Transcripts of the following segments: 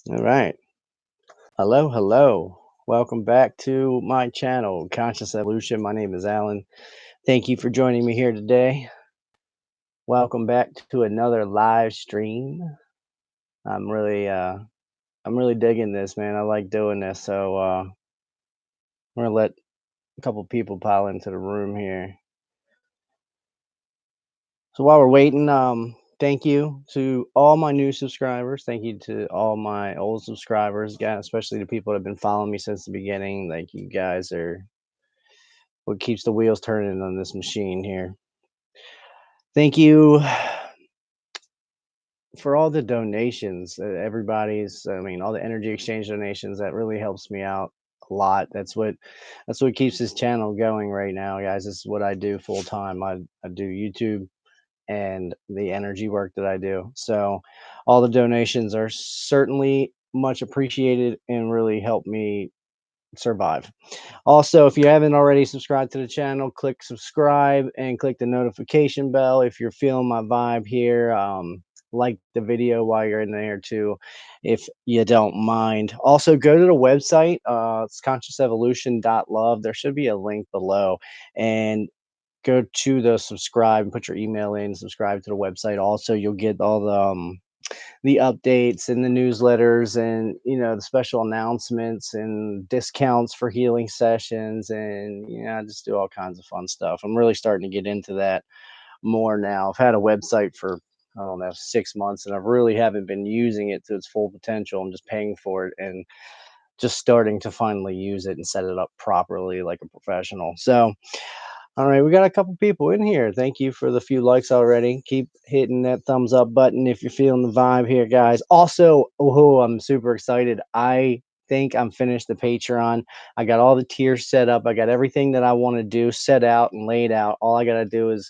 All right. Hello, hello. Welcome back to my channel, Conscious Evolution. My name is Alan. Thank you for joining me here today. Welcome back to another live stream. I'm really I'm really digging this, man. I like doing this. So I'm gonna let a couple people pile into the room here. So while we're waiting, thank you to all my new subscribers. Thank you to all my old subscribers, guys, especially the people that have been following me since the beginning. Like you guys are what keeps the wheels turning on this machine here. Thank you for all the donations. Everybody's, I mean, all the energy exchange donations. That really helps me out a lot. That's what keeps this channel going right now, guys. This is what I do full time. I do YouTube and the energy work that I do. So all the donations are certainly much appreciated and really help me survive. Also, if you haven't already subscribed to the channel, click subscribe and click the notification bell if you're feeling my vibe here. Like the video while you're in there too, if you don't mind. Also, go to the website. It's consciousevolution.love. There should be a link below, and go to the subscribe and put your email in. Subscribe to the website. Also, you'll get all the updates and the newsletters and the special announcements and discounts for healing sessions, and I just do all kinds of fun stuff. I'm really starting to get into that more now. I've had a website for, I don't know, 6 months, and I really haven't been using it to its full potential. I'm just paying for it and just starting to finally use it and set it up properly like a professional. So all right, we got a couple people in here. Thank you for the few likes already. Keep hitting that thumbs up button if you're feeling the vibe here, guys. Also, oh, I'm super excited. I think I'm finished the Patreon. I got all the tiers set up. I got everything that I want to do set out and laid out. All I got to do is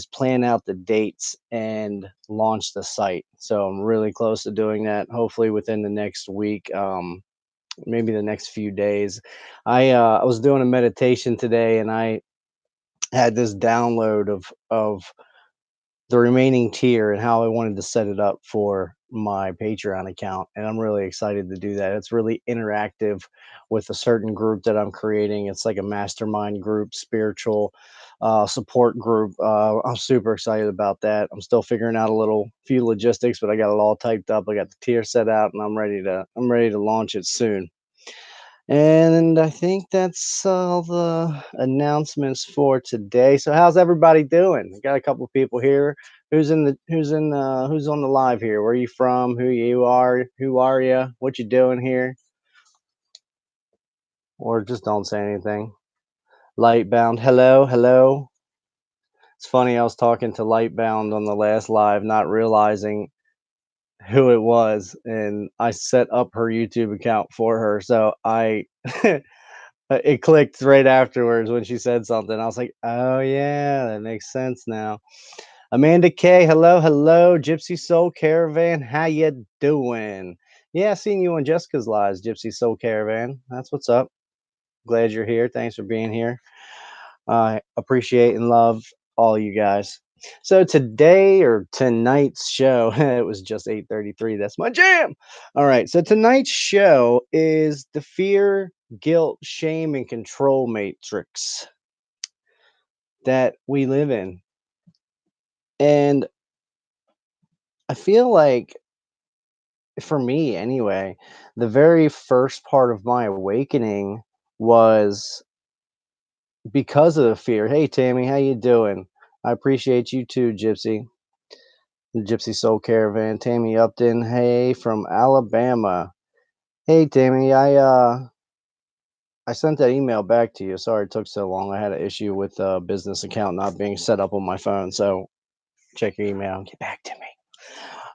plan out the dates and launch the site. So I'm really close to doing that. Hopefully within the next week. Maybe the next few days. I was doing a meditation today, and I had this download of the remaining tier and how I wanted to set it up for my Patreon account. And I'm really excited to do that. It's really interactive with a certain group that I'm creating. It's like a mastermind group, spiritual support group. I'm super excited about that. I'm still figuring out a little few logistics, but I got it all typed up. I got the tier set out, and I'm ready to launch it soon. And I think that's all the announcements for today. So how's everybody doing? I got a couple of people here. Who's on the live here? Where are you from? Who are you? What you doing here? Or just don't say anything. Lightbound. Hello, hello. It's funny, I was talking to Lightbound on the last live, not realizing who it was, and I set up her YouTube account for her. So I it clicked right afterwards when she said something. I was like, "Oh yeah, that makes sense now." Amanda K, hello, hello, Gypsy Soul Caravan, how you doing? Yeah, seeing you on Jessica's lives, Gypsy Soul Caravan. That's what's up. Glad you're here. Thanks for being here. I appreciate and love all you guys. So today or tonight's show, it was just 8:33. That's my jam. All right. So tonight's show is the fear, guilt, shame, and control matrix that we live in. And I feel like for me anyway, the very first part of my awakening was because of the fear. Hey Tammy, how you doing? I appreciate you too, Gypsy. Gypsy Soul Caravan, Tammy Upton, hey from Alabama. Hey Tammy, I sent that email back to you. Sorry it took so long. I had an issue with a business account not being set up on my phone. So check your email and get back to me.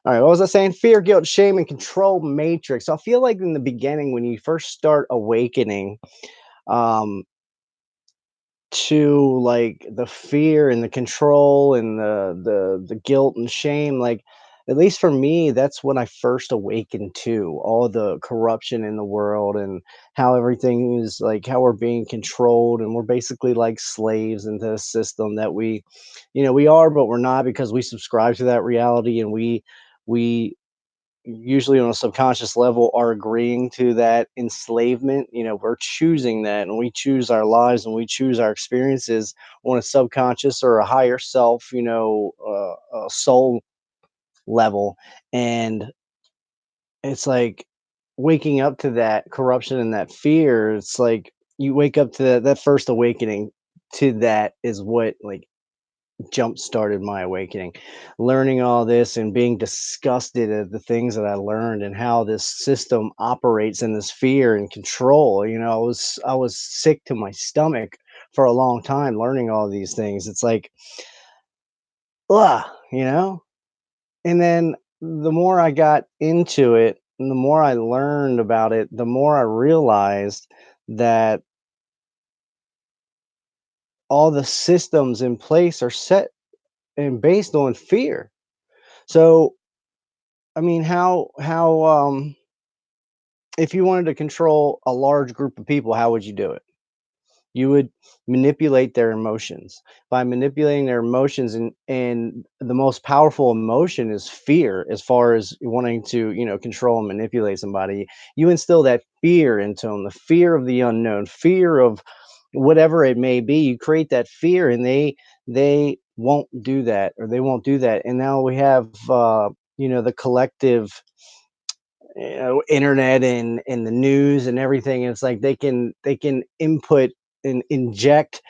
All right, what was I saying? Fear, guilt, shame, and control matrix. I feel like in the beginning, when you first start awakening, um, to like the fear and the control and the guilt and shame, like at least for me, that's when I first awakened to all the corruption in the world and how everything is like how we're being controlled, and we're basically like slaves into a system that we are, but we're not, because we subscribe to that reality, and we usually on a subconscious level are agreeing to that enslavement. We're choosing that, and we choose our lives and we choose our experiences on a subconscious or a higher self, a soul level. And it's like waking up to that corruption and that fear. It's like you wake up to that first awakening to that is what like jump started my awakening. Learning all this and being disgusted at the things that I learned and how this system operates in this fear and control. I was sick to my stomach for a long time learning all these things. It's like, ugh, you know? And then the more I got into it and the more I learned about it, the more I realized that all the systems in place are set and based on fear. So, I mean, if you wanted to control a large group of people, how would you do it? You would manipulate their emotions. By manipulating their emotions, and the most powerful emotion is fear as far as wanting to, control and manipulate somebody. You instill that fear into them, the fear of the unknown, fear of whatever it may be. You create that fear and they won't do that, or they won't do that. And now we have the collective, internet and the news and everything. It's like they can input and inject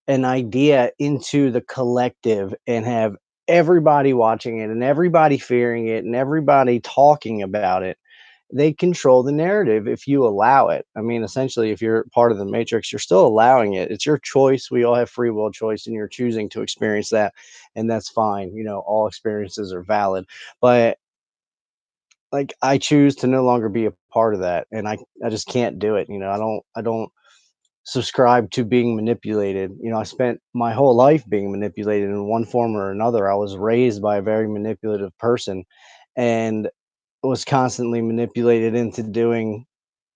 an idea into the collective and have everybody watching it and everybody fearing it and everybody talking about it. They control the narrative if you allow it. I mean, essentially, if you're part of the matrix, you're still allowing it. It's your choice. We all have free will choice, and you're choosing to experience that, and that's fine. All experiences are valid. But like, I choose to no longer be a part of that, and I just can't do it. I don't subscribe to being manipulated. I spent my whole life being manipulated in one form or another. I was raised by a very manipulative person and was constantly manipulated into doing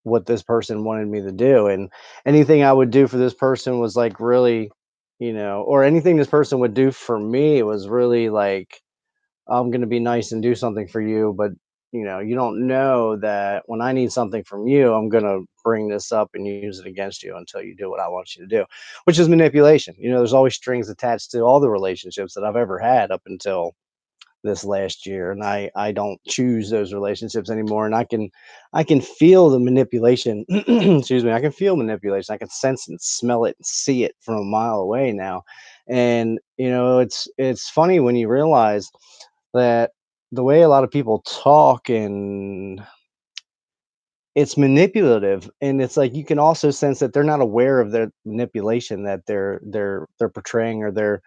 what this person wanted me to do. And anything I would do for this person was like really, or anything this person would do for me was really like, I'm going to be nice and do something for you, but you don't know that when I need something from you, I'm going to bring this up and use it against you until you do what I want you to do, which is manipulation. There's always strings attached to all the relationships that I've ever had up until this last year, and I don't choose those relationships anymore. And I can feel the manipulation. Excuse me. I can feel manipulation. I can sense and smell it and see it from a mile away now. And it's funny when you realize that the way a lot of people talk, and it's manipulative, and it's like you can also sense that they're not aware of their manipulation that they're portraying, or they're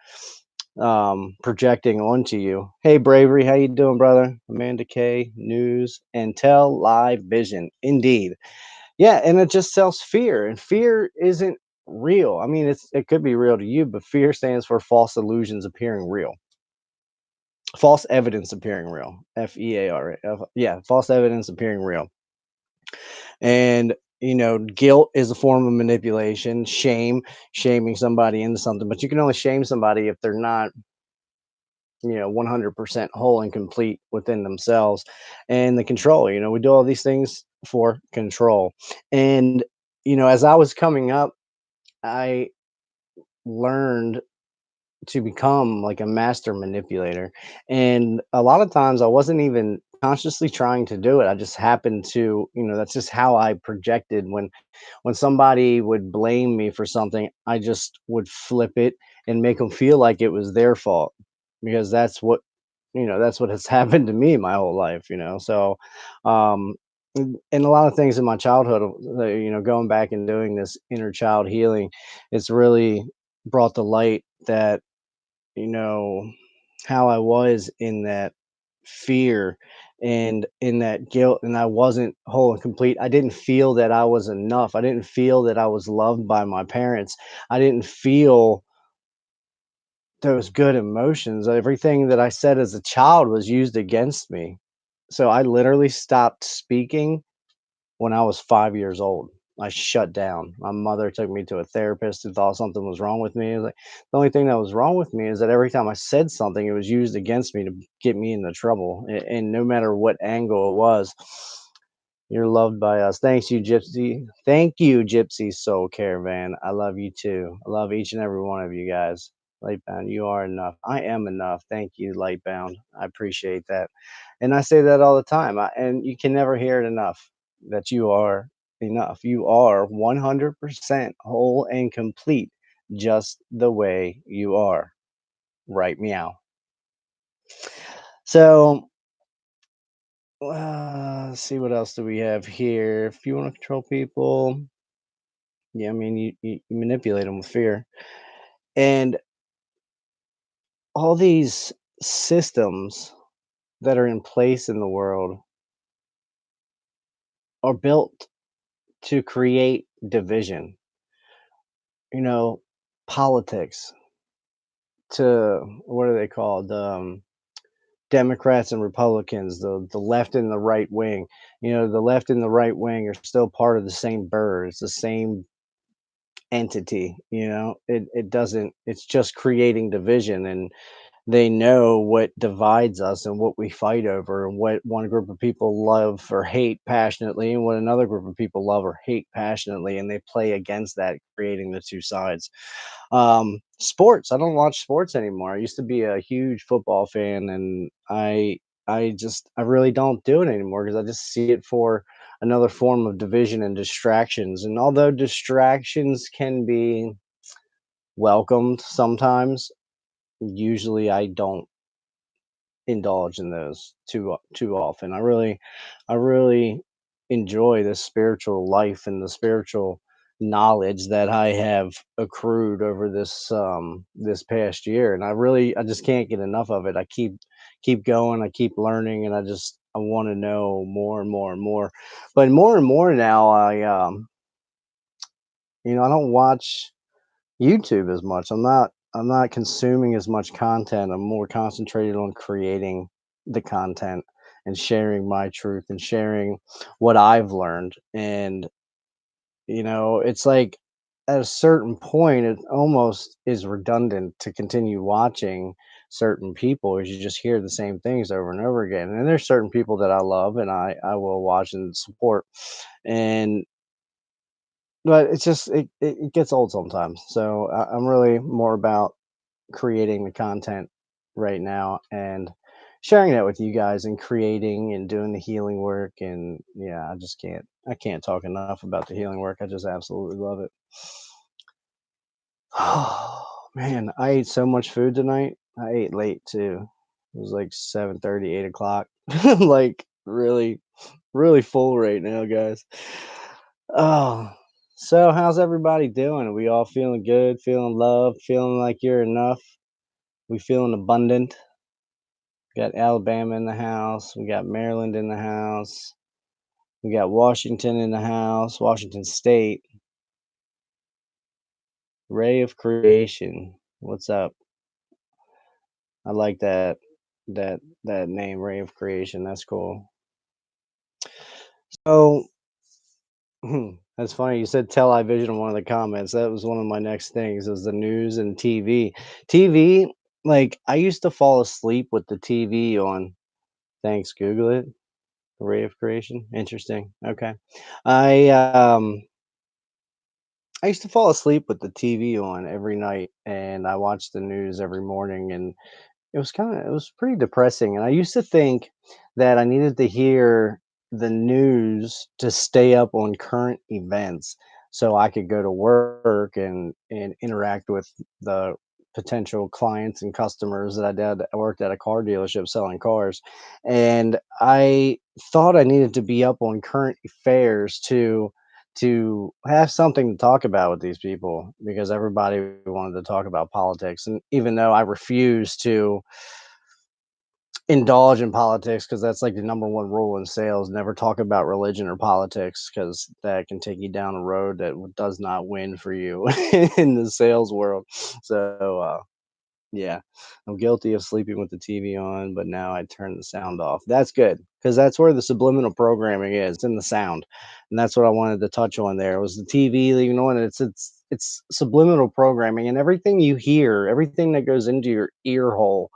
projecting onto you. Hey, Bravery, how you doing, brother? Amanda K, News and Tell Live Vision. Indeed. Yeah, and it just sells fear, and fear isn't real. I mean, it could be real to you, but fear stands for false illusions appearing real. False evidence appearing real. FEAR. Yeah, false evidence appearing real. And guilt is a form of manipulation. Shame, shaming somebody into something, but you can only shame somebody if they're not 100% whole and complete within themselves. And the control, we do all these things for control. And as I was coming up, I learned to become like a master manipulator. And a lot of times I wasn't even consciously trying to do it. I just happened to, that's just how I projected. When somebody would blame me for something, I just would flip it and make them feel like it was their fault, because that's what has happened to me my whole life. So and a lot of things in my childhood, going back and doing this inner child healing, it's really brought to light that you know how I was in that fear and in that guilt, and I wasn't whole and complete. I didn't feel that I was enough. I didn't feel that I was loved by my parents. I didn't feel those good emotions. Everything that I said as a child was used against me. So I literally stopped speaking when I was 5 years old. I shut down. My mother took me to a therapist who thought something was wrong with me. Like, the only thing that was wrong with me is that every time I said something, it was used against me to get me into trouble. And no matter what angle it was, you're loved by us. Thanks you, Gypsy. Thank you, Gypsy Soul Caravan. I love you too. I love each and every one of you guys. Lightbound, you are enough. I am enough. Thank you, Lightbound. I appreciate that. And I say that all the time. And you can never hear it enough that you are enough. You are 100% whole and complete just the way you are. Right, meow. So, let's see what else do we have here. If you want to control people, yeah, I mean, you manipulate them with fear. And all these systems that are in place in the world are built to create division. You know, politics to what are they called? Democrats and Republicans, the left and the right wing. You know, the left and the right wing are still part of the same bird. It's the same entity. You know, it doesn't. It's just creating division, and they know what divides us and what we fight over and what one group of people love or hate passionately and what another group of people love or hate passionately, and they play against that, creating the two sides. Sports, I don't watch sports anymore. I used to be a huge football fan, and I really don't do it anymore because I just see it for another form of division and distractions. And although distractions can be welcomed sometimes, usually I don't indulge in those too often. I really enjoy the spiritual life and the spiritual knowledge that I have accrued over this past year, and I just can't get enough of it. I keep going, I keep learning, and I want to know more and more and more. But more and more now, I don't watch YouTube as much. I'm not consuming as much content. I'm more concentrated on creating the content and sharing my truth and sharing what I've learned. And it's like at a certain point it almost is redundant to continue watching certain people as you just hear the same things over and over again. And there's certain people that I love and I will watch and support. And but it's just it gets old sometimes. So I'm really more about creating the content right now and sharing that with you guys and creating and doing the healing work. And yeah, I can't talk enough about the healing work. I just absolutely love it. Oh man, I ate so much food tonight. I ate late too. It was like 7:30, 8 o'clock. I'm like really, really full right now, guys. Oh, so how's everybody doing? Are we all feeling good, feeling loved, feeling like you're enough? We feeling abundant? Got Alabama in the house. We got Maryland in the house. We got Washington in the house. Washington State. Ray of Creation. What's up? I like that name, Ray of Creation. That's cool. So that's funny. You said television in one of the comments. That was one of my next things. Was the news and TV. TV. Like I used to fall asleep with the TV on. Thanks. Google it. Ray of Creation. Interesting. Okay. I um I used to fall asleep with the TV on every night and I watched the news every morning and it was pretty depressing. And I used to think that I needed to hear the news to stay up on current events so I could go to work and interact with the potential clients and customers that I did. I worked at a car dealership selling cars. And I thought I needed to be up on current affairs to have something to talk about with these people because everybody wanted to talk about politics. And even though I refuse to indulge in politics because that's like the number one rule in sales, never talk about religion or politics because that can take you down a road that does not win for you in the sales world. So Yeah, I'm guilty of sleeping with the TV on, but now I turn the sound off. That's good because that's where the subliminal programming is in the sound, and that's what I wanted to touch on there was the TV leaving on. It's subliminal programming, and everything you hear, everything that goes into your ear hole,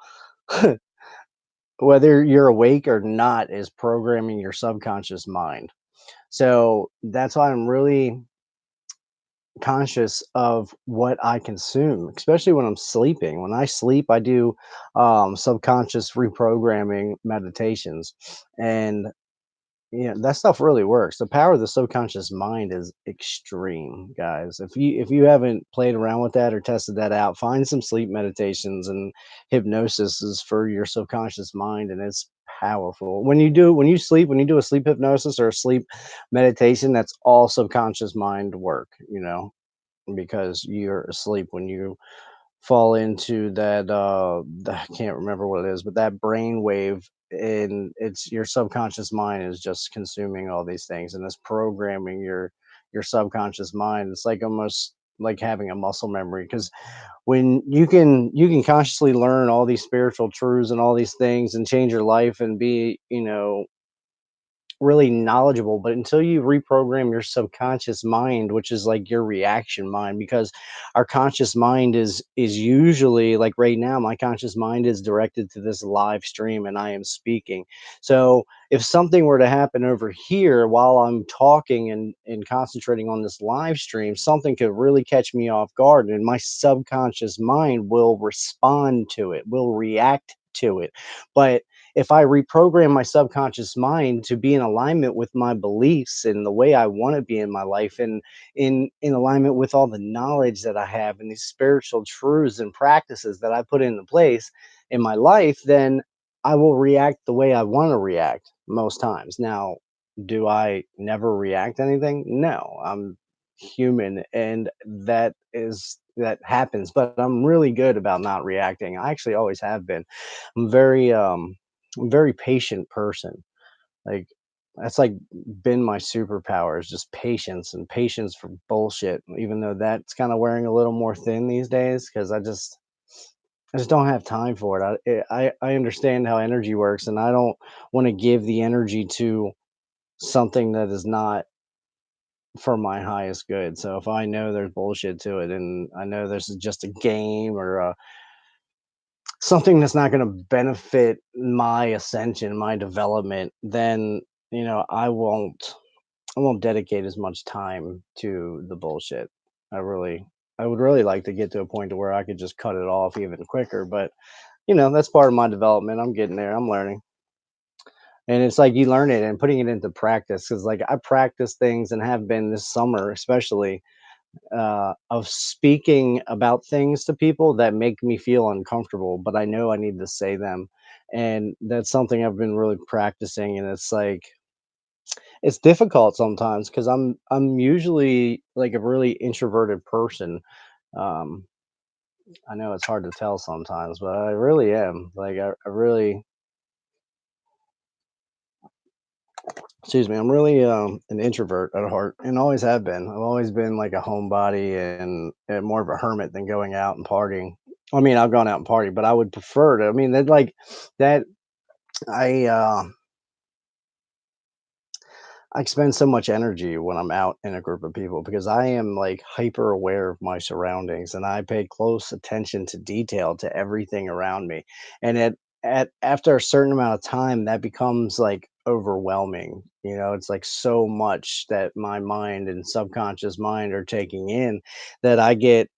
whether you're awake or not, is programming your subconscious mind. So that's why I'm really conscious of what I consume, especially when I'm sleeping. When I sleep, I do subconscious reprogramming meditations, and that stuff really works. The power of the subconscious mind is extreme, guys. If you haven't played around with that or tested that out, find some sleep meditations and hypnosis is for your subconscious mind, and it's powerful. When you do a sleep hypnosis or a sleep meditation, that's all subconscious mind work. Because you're asleep when you fall into that I can't remember what it is, but that brain wave, and it's your subconscious mind is just consuming all these things and it's programming your subconscious mind. It's like almost like having a muscle memory because when you can consciously learn all these spiritual truths and all these things and change your life and be really knowledgeable, but until you reprogram your subconscious mind, which is like your reaction mind, because our conscious mind is usually like right now, my conscious mind is directed to this live stream and I am speaking. So if something were to happen over here while I'm talking and concentrating on this live stream, something could really catch me off guard, and my subconscious mind will respond to it, will react to it. But if I reprogram my subconscious mind to be in alignment with my beliefs and the way I want to be in my life, and in alignment with all the knowledge that I have and these spiritual truths and practices that I put into place in my life, then I will react the way I want to react most times. Now, do I never react to anything? No, I'm human, and that happens, but I'm really good about not reacting. I actually always have been. I'm very patient person. Like that's like been my superpower is just patience and patience for bullshit. Even though that's kind of wearing a little more thin these days because I just don't have time for it. I understand how energy works, and I don't want to give the energy to something that is not for my highest good. So if I know there's bullshit to it, and I know this is just a game or something that's not going to benefit my ascension, my development, then I won't dedicate as much time to the bullshit. I would really like to get to a point to where I could just cut it off even quicker, but that's part of my development. I'm getting there. I'm learning. And it's like you learn it and putting it into practice cuz like I practice things and have been this summer especially of speaking about things to people that make me feel uncomfortable, but I know I need to say them. And that's something I've been really practicing. And it's like, it's difficult sometimes because I'm usually like a really introverted person. Um, I know it's hard to tell sometimes, but I really am. Like, I really, excuse me, I'm really an introvert at heart and always have been. I've always been like a homebody and more of a hermit than going out and partying. I mean, I've gone out and party, but I would prefer to. I mean, that like that. I uh, I spend so much energy when I'm out in a group of people because I am like hyper aware of my surroundings and I pay close attention to detail to everything around me. And at after a certain amount of time, that becomes like overwhelming. It's like so much that my mind and subconscious mind are taking in that I get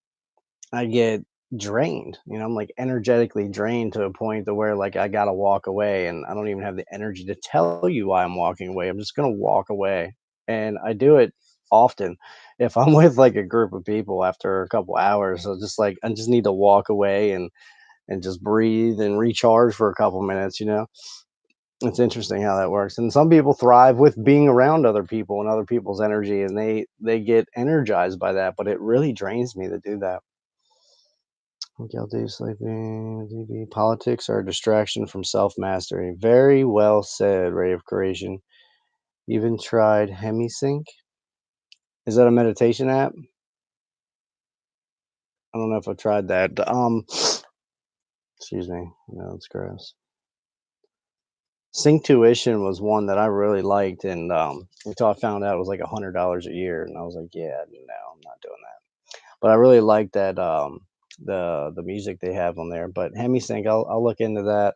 drained. I'm like energetically drained to a point to where like I gotta walk away and I don't even have the energy to tell you why I'm walking away. I'm just gonna walk away. And I do it often. If I'm with like a group of people after a couple hours, I just need to walk away and just breathe and recharge for a couple minutes. It's interesting how that works. And some people thrive with being around other people and other people's energy and they get energized by that, but it really drains me to do that. Guilty of sleeping. TV. Politics are a distraction from self mastery. Very well said, Ray of Creation. Even tried HemiSync. Is that a meditation app? I don't know if I've tried that. Excuse me. No, it's gross. Sync tuition was one that I really liked, and until I found out it was like $100 a year, and I was like, yeah, no, I'm not doing that. But I really like that the music they have on there. But HemiSync, I'll look into that.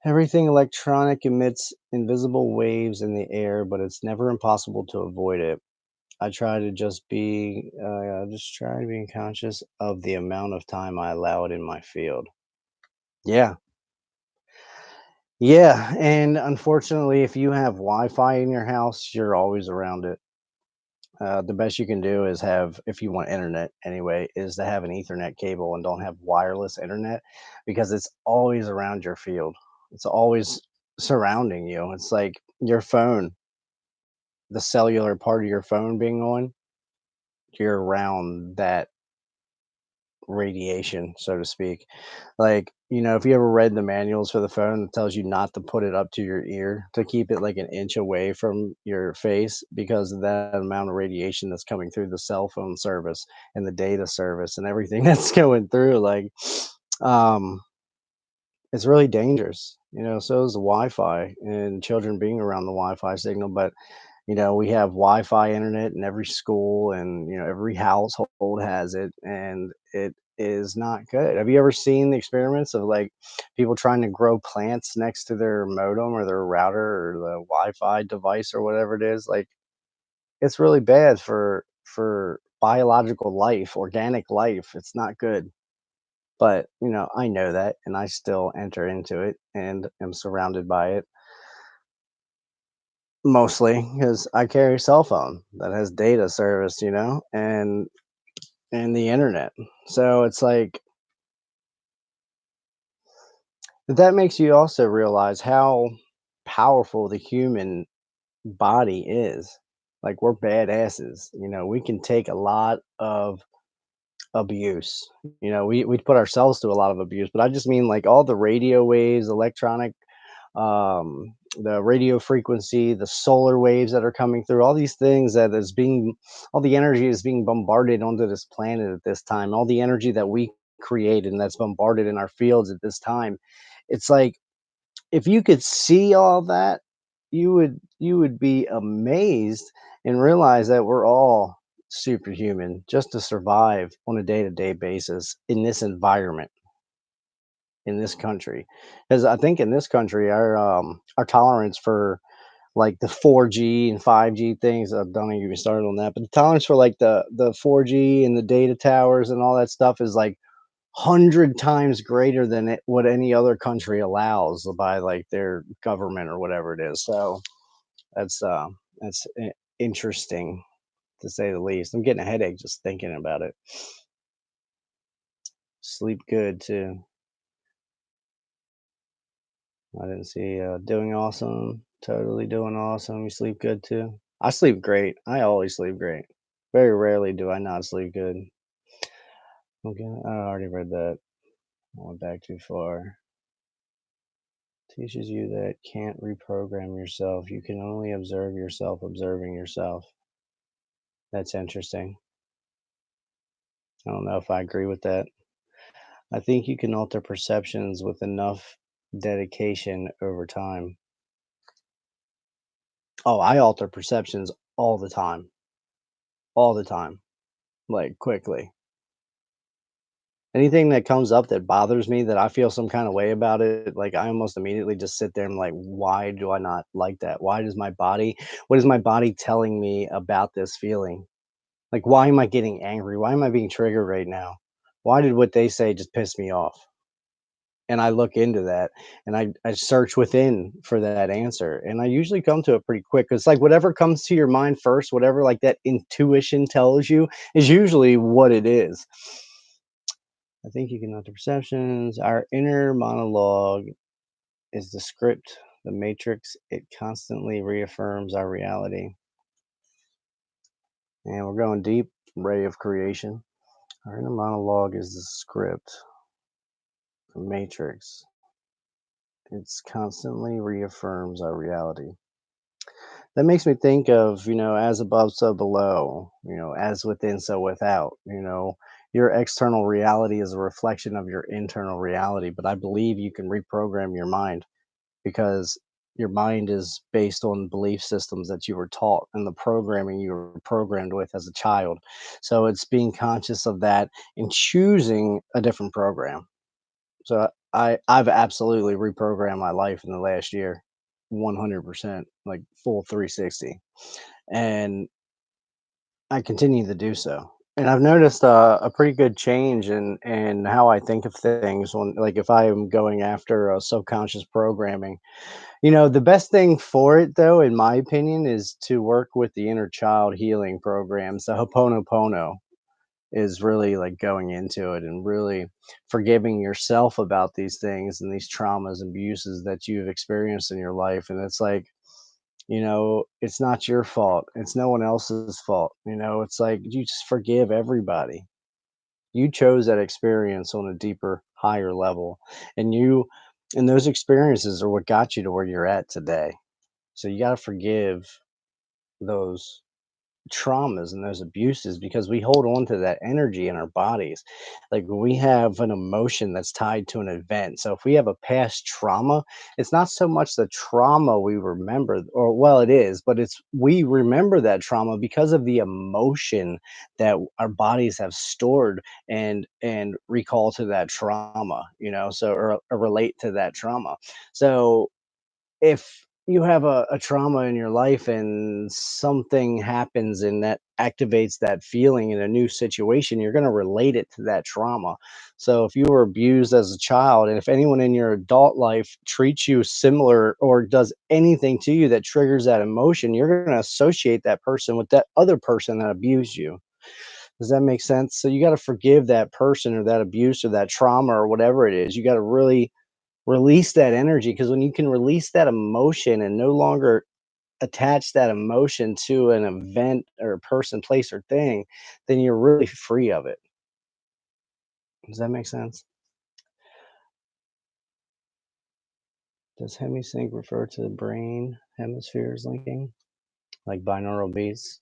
Everything electronic emits invisible waves in the air, but it's never impossible to avoid it. I try to just try to be conscious of the amount of time I allow it in my field. Yeah, yeah, and unfortunately, if you have Wi-Fi in your house, you're always around it. The best you can do is have, if you want internet anyway, is to have an Ethernet cable and don't have wireless internet because it's always around your field. It's always surrounding you. It's like your phone, the cellular part of your phone being on, you're around that radiation, so to speak. Like, if you ever read the manuals for the phone, it tells you not to put it up to your ear, to keep it like an inch away from your face because of that amount of radiation that's coming through the cell phone service and the data service and everything that's going through. Like, um, it's really dangerous. So is the Wi-Fi and children being around the Wi-Fi signal. But we have Wi-Fi internet in every school, and every household has it, and it is not good. Have you ever seen the experiments of like people trying to grow plants next to their modem or their router or the Wi-Fi device or whatever it is? Like, it's really bad for biological life, organic life. It's not good. But I know that, and I still enter into it and am surrounded by it. Mostly because I carry a cell phone that has data service, and the internet. So it's like that makes you also realize how powerful the human body is. Like, we're badasses. We can take a lot of abuse. We put ourselves through a lot of abuse, but I just mean like all the radio waves, electronic, the radio frequency, the solar waves that are coming through, all these things all the energy is being bombarded onto this planet at this time, all the energy that we create and that's bombarded in our fields at this time. It's like if you could see all that, you would be amazed and realize that we're all superhuman just to survive on a day-to-day basis in this environment, in this country. Because I think in this country, our tolerance for like the 4G and 5G things, don't even get me started on that. But the tolerance for like the 4G and the data towers and all that stuff is like 100 times greater than what any other country allows by like their government or whatever it is. So that's interesting to say the least. I'm getting a headache just thinking about it. Sleep good too. I didn't see doing awesome. Totally doing awesome. You sleep good too. I sleep great. I always sleep great. Very rarely do I not sleep good. Okay, I already read that. I went back too far. Teaches you that can't reprogram yourself. You can only observe yourself observing yourself. That's interesting. I don't know if I agree with that. I think you can alter perceptions with enough dedication over time. Oh, I alter perceptions all the time, like quickly. Anything that comes up that bothers me, that I feel some kind of way about it, like I almost immediately just sit there and like, why do I not like that? What is my body telling me about this feeling? Like, why am I getting angry? Why am I being triggered right now? Why did what they say just piss me off? And I look into that and I search within for that answer. And I usually come to it pretty quick. It's like whatever comes to your mind first, whatever like that intuition tells you is usually what it is. I think you can alter perceptions. Our inner monologue is the script, the matrix. It constantly reaffirms our reality. And we're going deep, ray of creation. Our inner monologue is the script, the matrix. It's constantly reaffirms our reality. That makes me think of, as above, so below, as within, so without. your external reality is a reflection of your internal reality, but I believe you can reprogram your mind because your mind is based on belief systems that you were taught and the programming you were programmed with as a child. So it's being conscious of that and choosing a different program. So I've absolutely reprogrammed my life in the last year, 100%, like full 360, and I continue to do so. And I've noticed a pretty good change in how I think of things when, like, if I am going after a subconscious programming. The best thing for it, though, in my opinion, is to work with the inner child healing programs. The Ho'oponopono is really like going into it and really forgiving yourself about these things and these traumas and abuses that you've experienced in your life. And it's like, it's not your fault. It's no one else's fault. It's like you just forgive everybody. You chose that experience on a deeper, higher level. And those experiences are what got you to where you're at today. So you got to forgive those traumas and those abuses because we hold on to that energy in our bodies. Like when we have an emotion that's tied to an event. So if we have a past trauma, it's not so much the trauma we remember, or well, it is, but it's we remember that trauma because of the emotion that our bodies have stored and recall to that trauma, so or relate to that trauma. So if you have a trauma in your life and something happens and that activates that feeling in a new situation, you're going to relate it to that trauma. So if you were abused as a child, and if anyone in your adult life treats you similar or does anything to you that triggers that emotion, you're going to associate that person with that other person that abused you. Does that make sense? So you got to forgive that person or that abuse or that trauma or whatever it is. You got to really release that energy, because when you can release that emotion and no longer attach that emotion to an event or a person, place, or thing, then you're really free of it. Does that make sense? Does hemisync refer to the brain hemispheres linking, like binaural beats?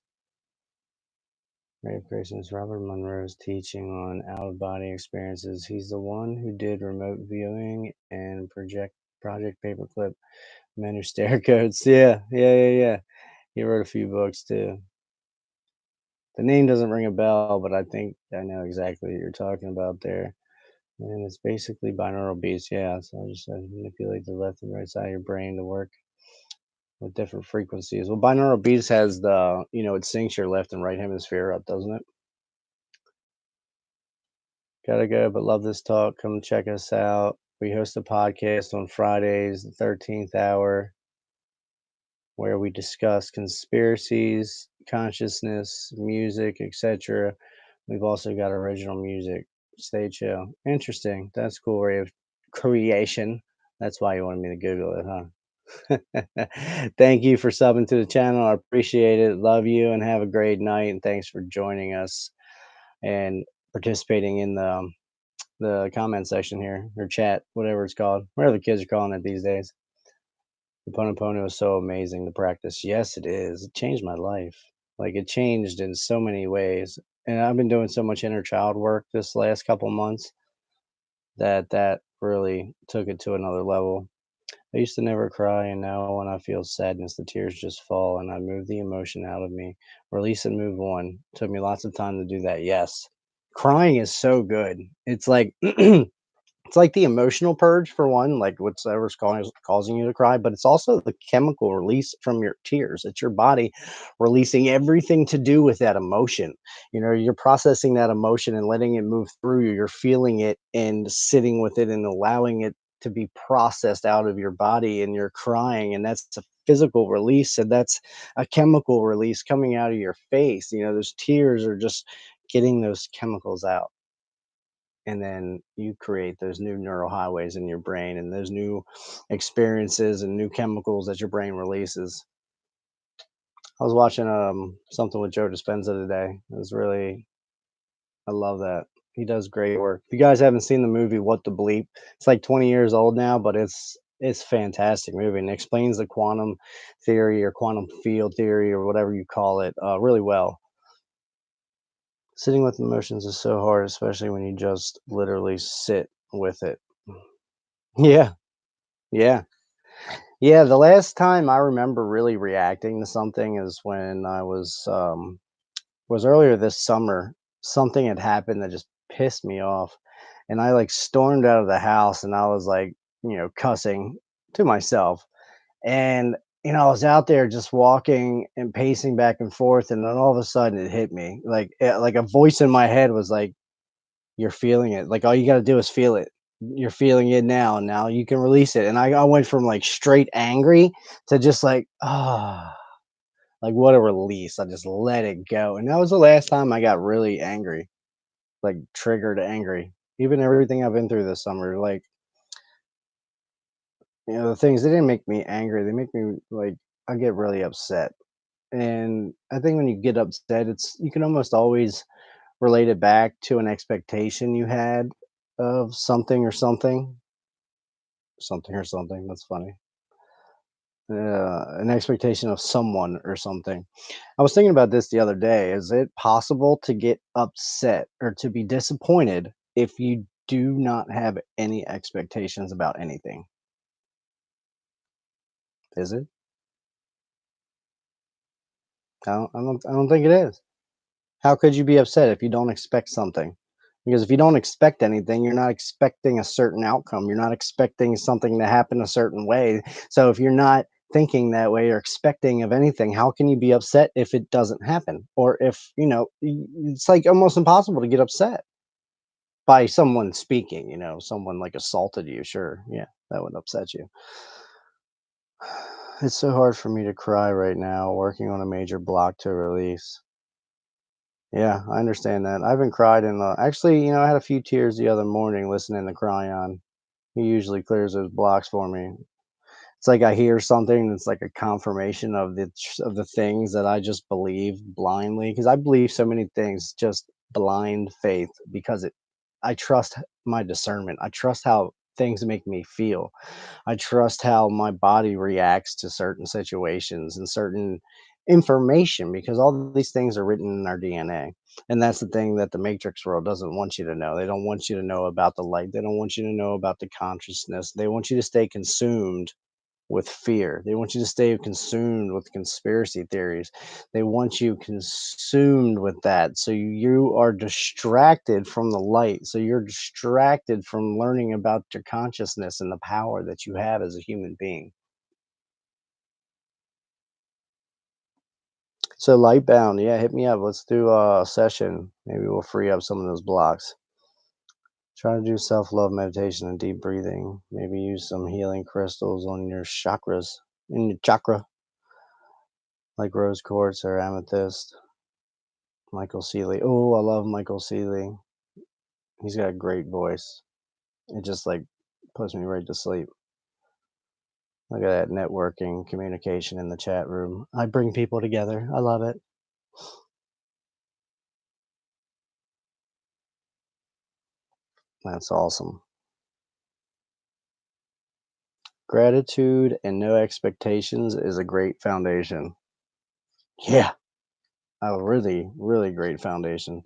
Ray of Creation is Robert Monroe's teaching on out of body experiences. He's the one who did remote viewing and Project Paperclip. Men who stare codes. Yeah, yeah, yeah, yeah. He wrote a few books too. The name doesn't ring a bell, but I think I know exactly what you're talking about there. And it's basically binaural beats, yeah. So I just manipulate the left and right side of your brain to work with different frequencies. Well, binaural beats has it syncs your left and right hemisphere up, doesn't it? Gotta go, but love this talk. Come check us out. We host a podcast on Fridays, the 13th hour, where we discuss conspiracies, consciousness, music, etc. We've also got original music, stage show. Interesting. That's cool. Ray of creation. That's why you wanted me to Google it, huh? Thank you for subbing to the channel. I appreciate it. Love you and have a great night. And thanks for joining us and participating in the comment section here or chat, whatever it's called, whatever the kids are calling it these days. The Ponopono is so amazing to practice. Yes, it is. It changed my life. Like it changed in so many ways. And I've been doing so much inner child work this last couple months that really took it to another level. I used to never cry, and now when I feel sadness, the tears just fall and I move the emotion out of me, release and move on. Took me lots of time to do that. Yes. Crying is so good. It's like it's like the emotional purge for one, like whatever's causing you to cry, but it's also the chemical release from your tears. It's your body releasing everything to do with that emotion. You're processing that emotion and letting it move through you. You're feeling it and sitting with it and allowing it to be processed out of your body, and you're crying, and that's a physical release, and that's a chemical release coming out of your face. Those tears are just getting those chemicals out, and then you create those new neural highways in your brain and those new experiences and new chemicals that your brain releases. I was watching something with Joe Dispenza today. It was really, I love that. He does great work. If you guys haven't seen the movie What the Bleep, it's like 20 years old now, but it's fantastic movie, and it explains the quantum theory or quantum field theory or whatever you call it really well. Sitting with emotions is so hard, especially when you just literally sit with it. Yeah, yeah. Yeah, the last time I remember really reacting to something is when I was earlier this summer. Something had happened that just pissed me off, and I, like, stormed out of the house, and I was, like, cussing to myself, and, I was out there just walking and pacing back and forth, and then all of a sudden it hit me, like a voice in my head was like, "You're feeling it. Like, all you gotta do is feel it. You're feeling it now. Now you can release it." And I went from, like, straight angry to just like, "Ah," like, what a release. I just let it go, and that was the last time I got really angry, like, triggered angry. Even everything I've been through this summer, like, the things, they didn't make me angry, they make me, like, I get really upset, and I think when you get upset, it's you can almost always relate it back to an expectation you had of something or something. That's funny. An expectation of someone or something. I was thinking about this the other day. Is it possible to get upset or to be disappointed if you do not have any expectations about anything? Is it? I don't think it is. How could you be upset if you don't expect something? Because if you don't expect anything, you're not expecting a certain outcome. You're not expecting something to happen a certain way. So if you're not thinking that way or expecting of anything, how can you be upset if it doesn't happen? Or if, it's like almost impossible to get upset by someone speaking, someone like assaulted you. Sure. Yeah, that would upset you. It's so hard for me to cry right now, working on a major block to release. Yeah, I understand that. I haven't cried in actually, I had a few tears the other morning listening to Cryon. He usually clears those blocks for me. It's like I hear something that's like a confirmation of the things that I just believe blindly, because I believe so many things, just blind faith, because I trust my discernment. I trust how things make me feel. I trust how my body reacts to certain situations and certain information, because all these things are written in our DNA. And that's the thing that the matrix world doesn't want you to know. They don't want you to know about the light. They don't want you to know about the consciousness. They want you to stay consumed with fear. They want you to stay consumed with conspiracy theories. They want you consumed with that. So you are distracted from the light. So you're distracted from learning about your consciousness and the power that you have as a human being. So light bound, yeah, hit me up. Let's do a session. Maybe we'll free up some of those blocks. Try to do self love meditation and deep breathing. Maybe use some healing crystals on your chakras, in your chakra, like rose quartz or amethyst. Michael Seeley. Oh, I love Michael Seeley. He's got a great voice. It just like puts me right to sleep. Look at that networking, communication in the chat room. I bring people together. I love it. That's awesome. Gratitude and no expectations is a great foundation. Yeah, a really, really great foundation.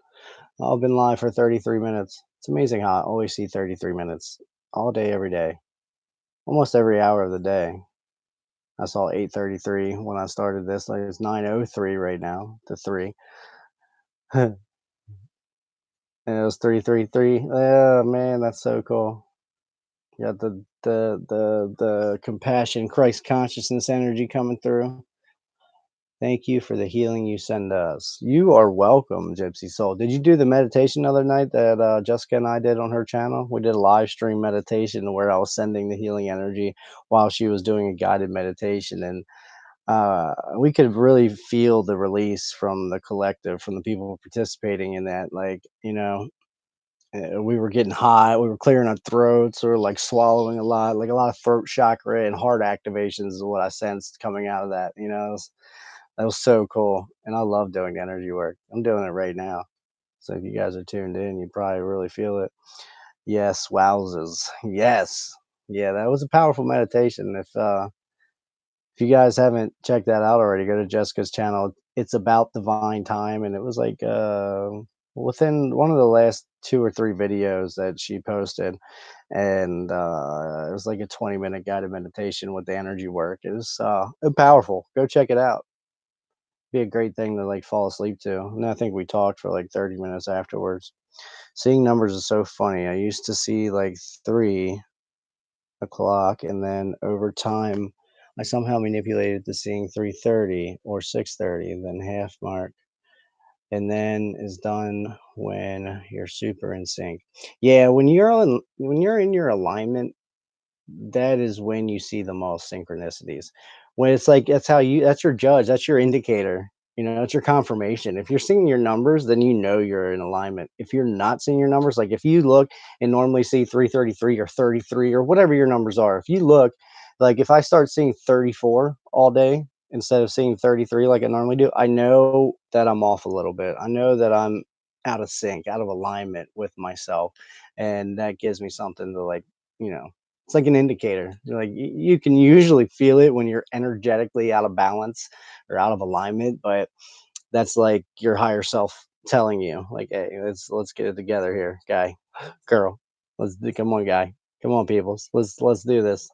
I've been live for 33 minutes. It's amazing how I always see 33 minutes all day, every day, almost every hour of the day. I saw 8:33 when I started this. Like it's 9:03 right now to 3. And it was 333. Oh man, that's so cool. You got the compassion, Christ consciousness energy coming through. Thank you for the healing you send us. You are welcome, Gypsy Soul. Did you do the meditation the other night that Jessica and I did on her channel? We did a live stream meditation where I was sending the healing energy while she was doing a guided meditation, and we could really feel the release from the collective, from the people participating in that. Like, we were getting hot, we were clearing our throats, we were like swallowing a lot, like a lot of throat chakra and heart activations is what I sensed coming out of that. That was so cool. And I love doing energy work. I'm doing it right now. So if you guys are tuned in, you probably really feel it. Yes, wowzers. Yes. Yeah, that was a powerful meditation. If you guys haven't checked that out already, go to Jessica's channel. It's about divine time, and it was like within one of the last 2 or 3 videos that she posted, and, it was like a 20-minute guided meditation with the energy work. It was, powerful. Go check it out. Be a great thing to, like, fall asleep to, and I think we talked for, like, 30 minutes afterwards. Seeing numbers is so funny. I used to see, like, 3 o'clock, and then over time, I somehow manipulated to seeing 3:30 or 6:30, and then half mark, and then is done when you're super in sync. Yeah, when you're in your alignment, that is when you see the most synchronicities. When it's like that's your judge, that's your indicator. It's your confirmation. If you're seeing your numbers, then you know you're in alignment. If you're not seeing your numbers, like if you look and normally see 333 or 33 or whatever your numbers are, if you look, like if I start seeing 34 all day instead of seeing 33 like I normally do, I know that I'm off a little bit. I know that I'm out of sync, out of alignment with myself. And that gives me something to like, you know, it's like an indicator. Like you can usually feel it when you're energetically out of balance or out of alignment, but that's like your higher self telling you, like, "Hey, let's get it together here, guy, girl. Come on, guy. Come on, people. Let's do this."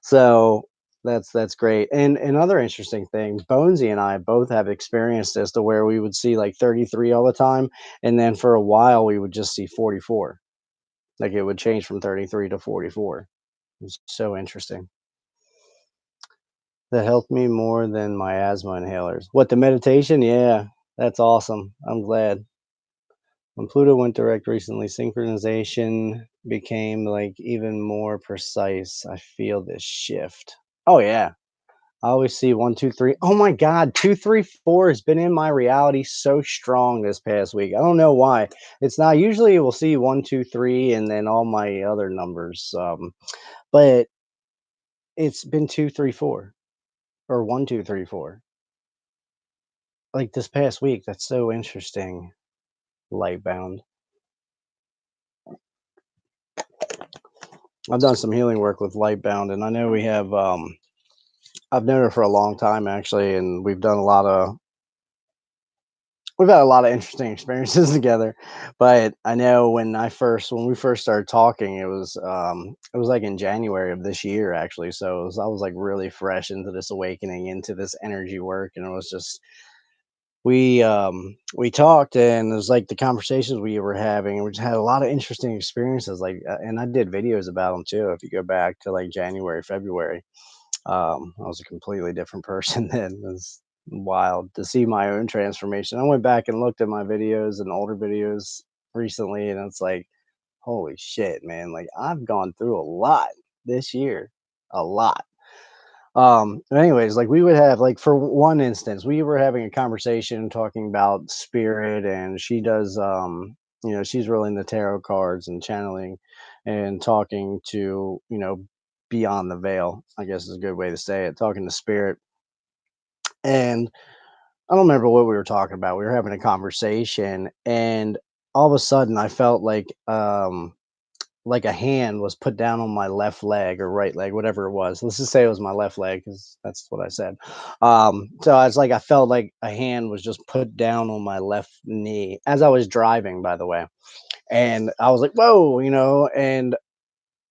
So that's great. And another interesting thing, Bonesy and I both have experienced this to where we would see like 33 all the time, and then for a while we would just see 44. Like it would change from 33 to 44. It's so interesting. That helped me more than my asthma inhalers. What, the meditation? Yeah, that's awesome. I'm glad. When Pluto went direct recently, synchronization became like even more precise. I feel this shift. Oh yeah. I always see one, two, three. Oh my God, 2, 3, 4 has been in my reality so strong this past week. I don't know why. It's not usually we'll see 1, 2, 3, and then all my other numbers. But it's been 2, 3, 4 or 1, 2, 3, 4. Like this past week, that's so interesting. Lightbound. I've done some healing work with Lightbound, and I know we have. I've known her for a long time actually, and we've had a lot of interesting experiences together. But I know when we first started talking, it was like in January of this year actually. So I was like really fresh into this awakening, into this energy work, and it was just we talked, and it was like the conversations we were having, and we just had a lot of interesting experiences, like, and I did videos about them too. If you go back to like January, February, I was a completely different person then. It was wild to see my own transformation. I went back and looked at my videos and older videos recently, and it's like, holy shit, man! Like I've gone through a lot this year, a lot. But anyways, like we would have like for one instance, we were having a conversation talking about spirit, and she does she's really into tarot cards and channeling and talking to, beyond the veil, I guess is a good way to say it, talking to spirit. And I don't remember what we were talking about. We were having a conversation, and all of a sudden I felt like a hand was put down on my left leg or right leg, whatever it was. Let's just say it was my left leg because that's what I said. So I was like, I felt like a hand was just put down on my left knee as I was driving, by the way. And I was like, whoa, and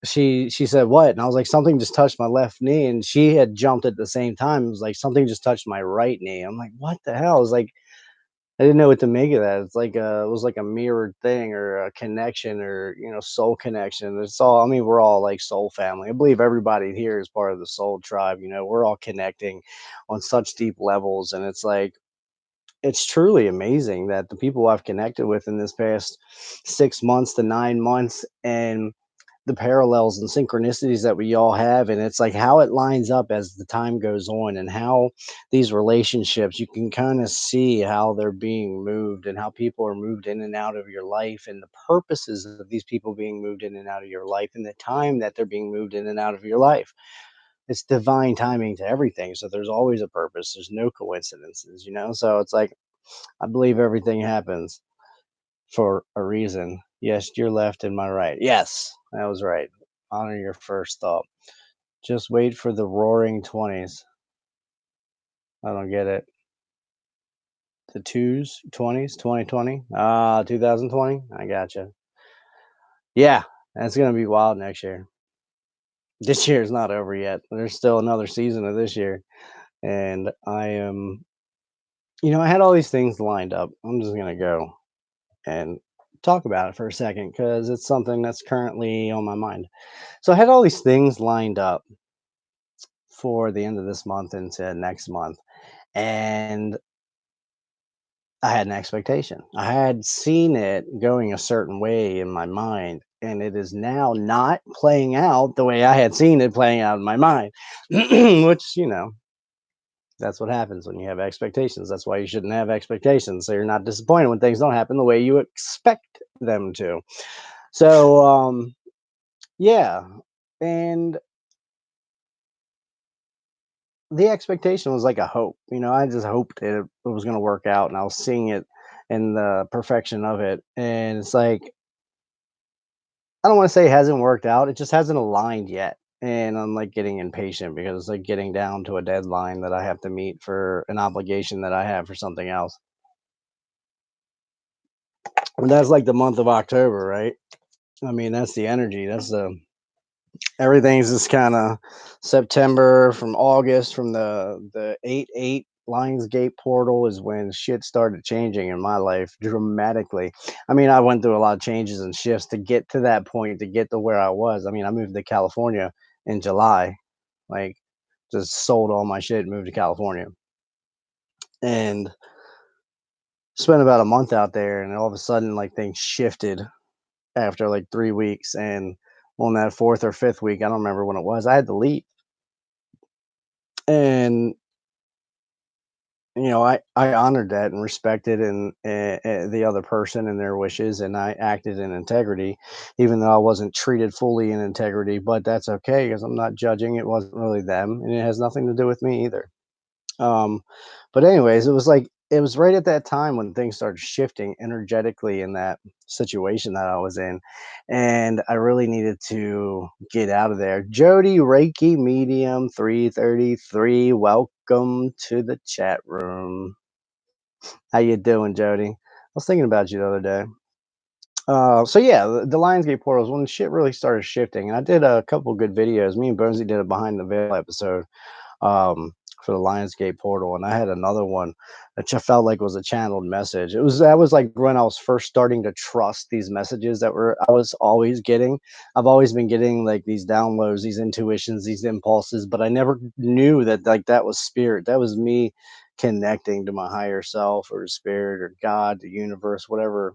she said, what? And I was like, something just touched my left knee. And she had jumped at the same time. It was like something just touched my right knee. I'm like, what the hell? I was like, I didn't know what to make of that. It was like a mirrored thing or a connection or, soul connection. It's all, I mean, we're all like soul family. I believe everybody here is part of the soul tribe. We're all connecting on such deep levels. And it's like, it's truly amazing that the people I've connected with in this past 6 months to 9 months, and the parallels and synchronicities that we all have, and it's like how it lines up as the time goes on, and how these relationships, you can kind of see how they're being moved and how people are moved in and out of your life, and the purposes of these people being moved in and out of your life, and the time that they're being moved in and out of your life. It's divine timing to everything, so there's always a purpose. There's no coincidences. So it's like I believe everything happens for a reason. Yes, your left and my right. Yes, that was right. Honor your first thought. Just wait for the roaring 20s. I don't get it. the twos, 20s, 2020. Ah, 2020. I gotcha. Yeah, that's gonna be wild next year. This year is not over yet. There's still another season of this year, and I am. I had all these things lined up. I'm just gonna go and talk about it for a second because it's something that's currently on my mind. So I had all these things lined up for the end of this month into next month, and I had an expectation. I had seen it going a certain way in my mind, and it is now not playing out the way I had seen it playing out in my mind, which, that's what happens when you have expectations. That's why you shouldn't have expectations. So you're not disappointed when things don't happen the way you expect them to. So, yeah. And the expectation was like a hope. I just hoped it was going to work out and I was seeing it in the perfection of it. And it's like, I don't want to say it hasn't worked out. It just hasn't aligned yet. And I'm like getting impatient because it's like getting down to a deadline that I have to meet for an obligation that I have for something else. And that's like the month of October, right? I mean, that's the energy. That's the everything's just kind of September from August from the 8/8 Lionsgate portal is when shit started changing in my life dramatically. I mean, I went through a lot of changes and shifts to get to that point, to get to where I was. I mean, I moved to California in July, like just sold all my shit and moved to California and spent about a month out there. And all of a sudden, like things shifted after like 3 weeks. And on that fourth or fifth week, I don't remember when it was, I had to leave. And I honored that and respected and the other person and their wishes, and I acted in integrity, even though I wasn't treated fully in integrity. But that's okay because I'm not judging. It wasn't really them, and it has nothing to do with me either. Um, but anyways, it was right at that time when things started shifting energetically in that situation that I was in, and I really needed to get out of there. Jody Reiki Medium 333, welcome to the chat room. How you doing, Jody? I was thinking about you the other day. So yeah, the Lionsgate portals when shit really started shifting, and I did a couple good videos. Me and Bonesy did a behind the veil episode um, for the Lionsgate portal, and I had another one that I felt like was a channeled message. That was like when I was first starting to trust these messages that were I was always getting. I've always been getting like these downloads, these intuitions, these impulses, but I never knew that like that was spirit. That was me connecting to my higher self or spirit or God, the universe, whatever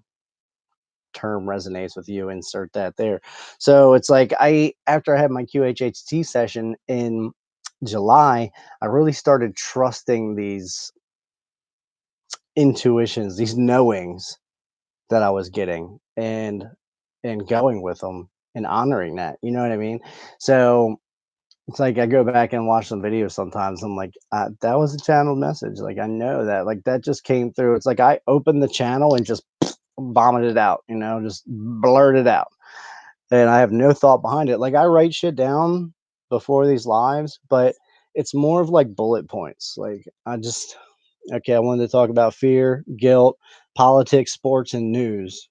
term resonates with you, insert that there. So it's like I after I had my QHHT session in July, I really started trusting these intuitions, these knowings that I was getting and going with them and honoring that. You know what I mean? So it's like I go back and watch some videos sometimes. I'm like, that was a channeled message. Like I know that. Like that just came through. It's like I opened the channel and just vomited it out. Just blurted out and I have no thought behind it. Like I write shit down before these lives, but it's more of like bullet points. Like okay, I wanted to talk about fear, guilt, politics, sports, and news.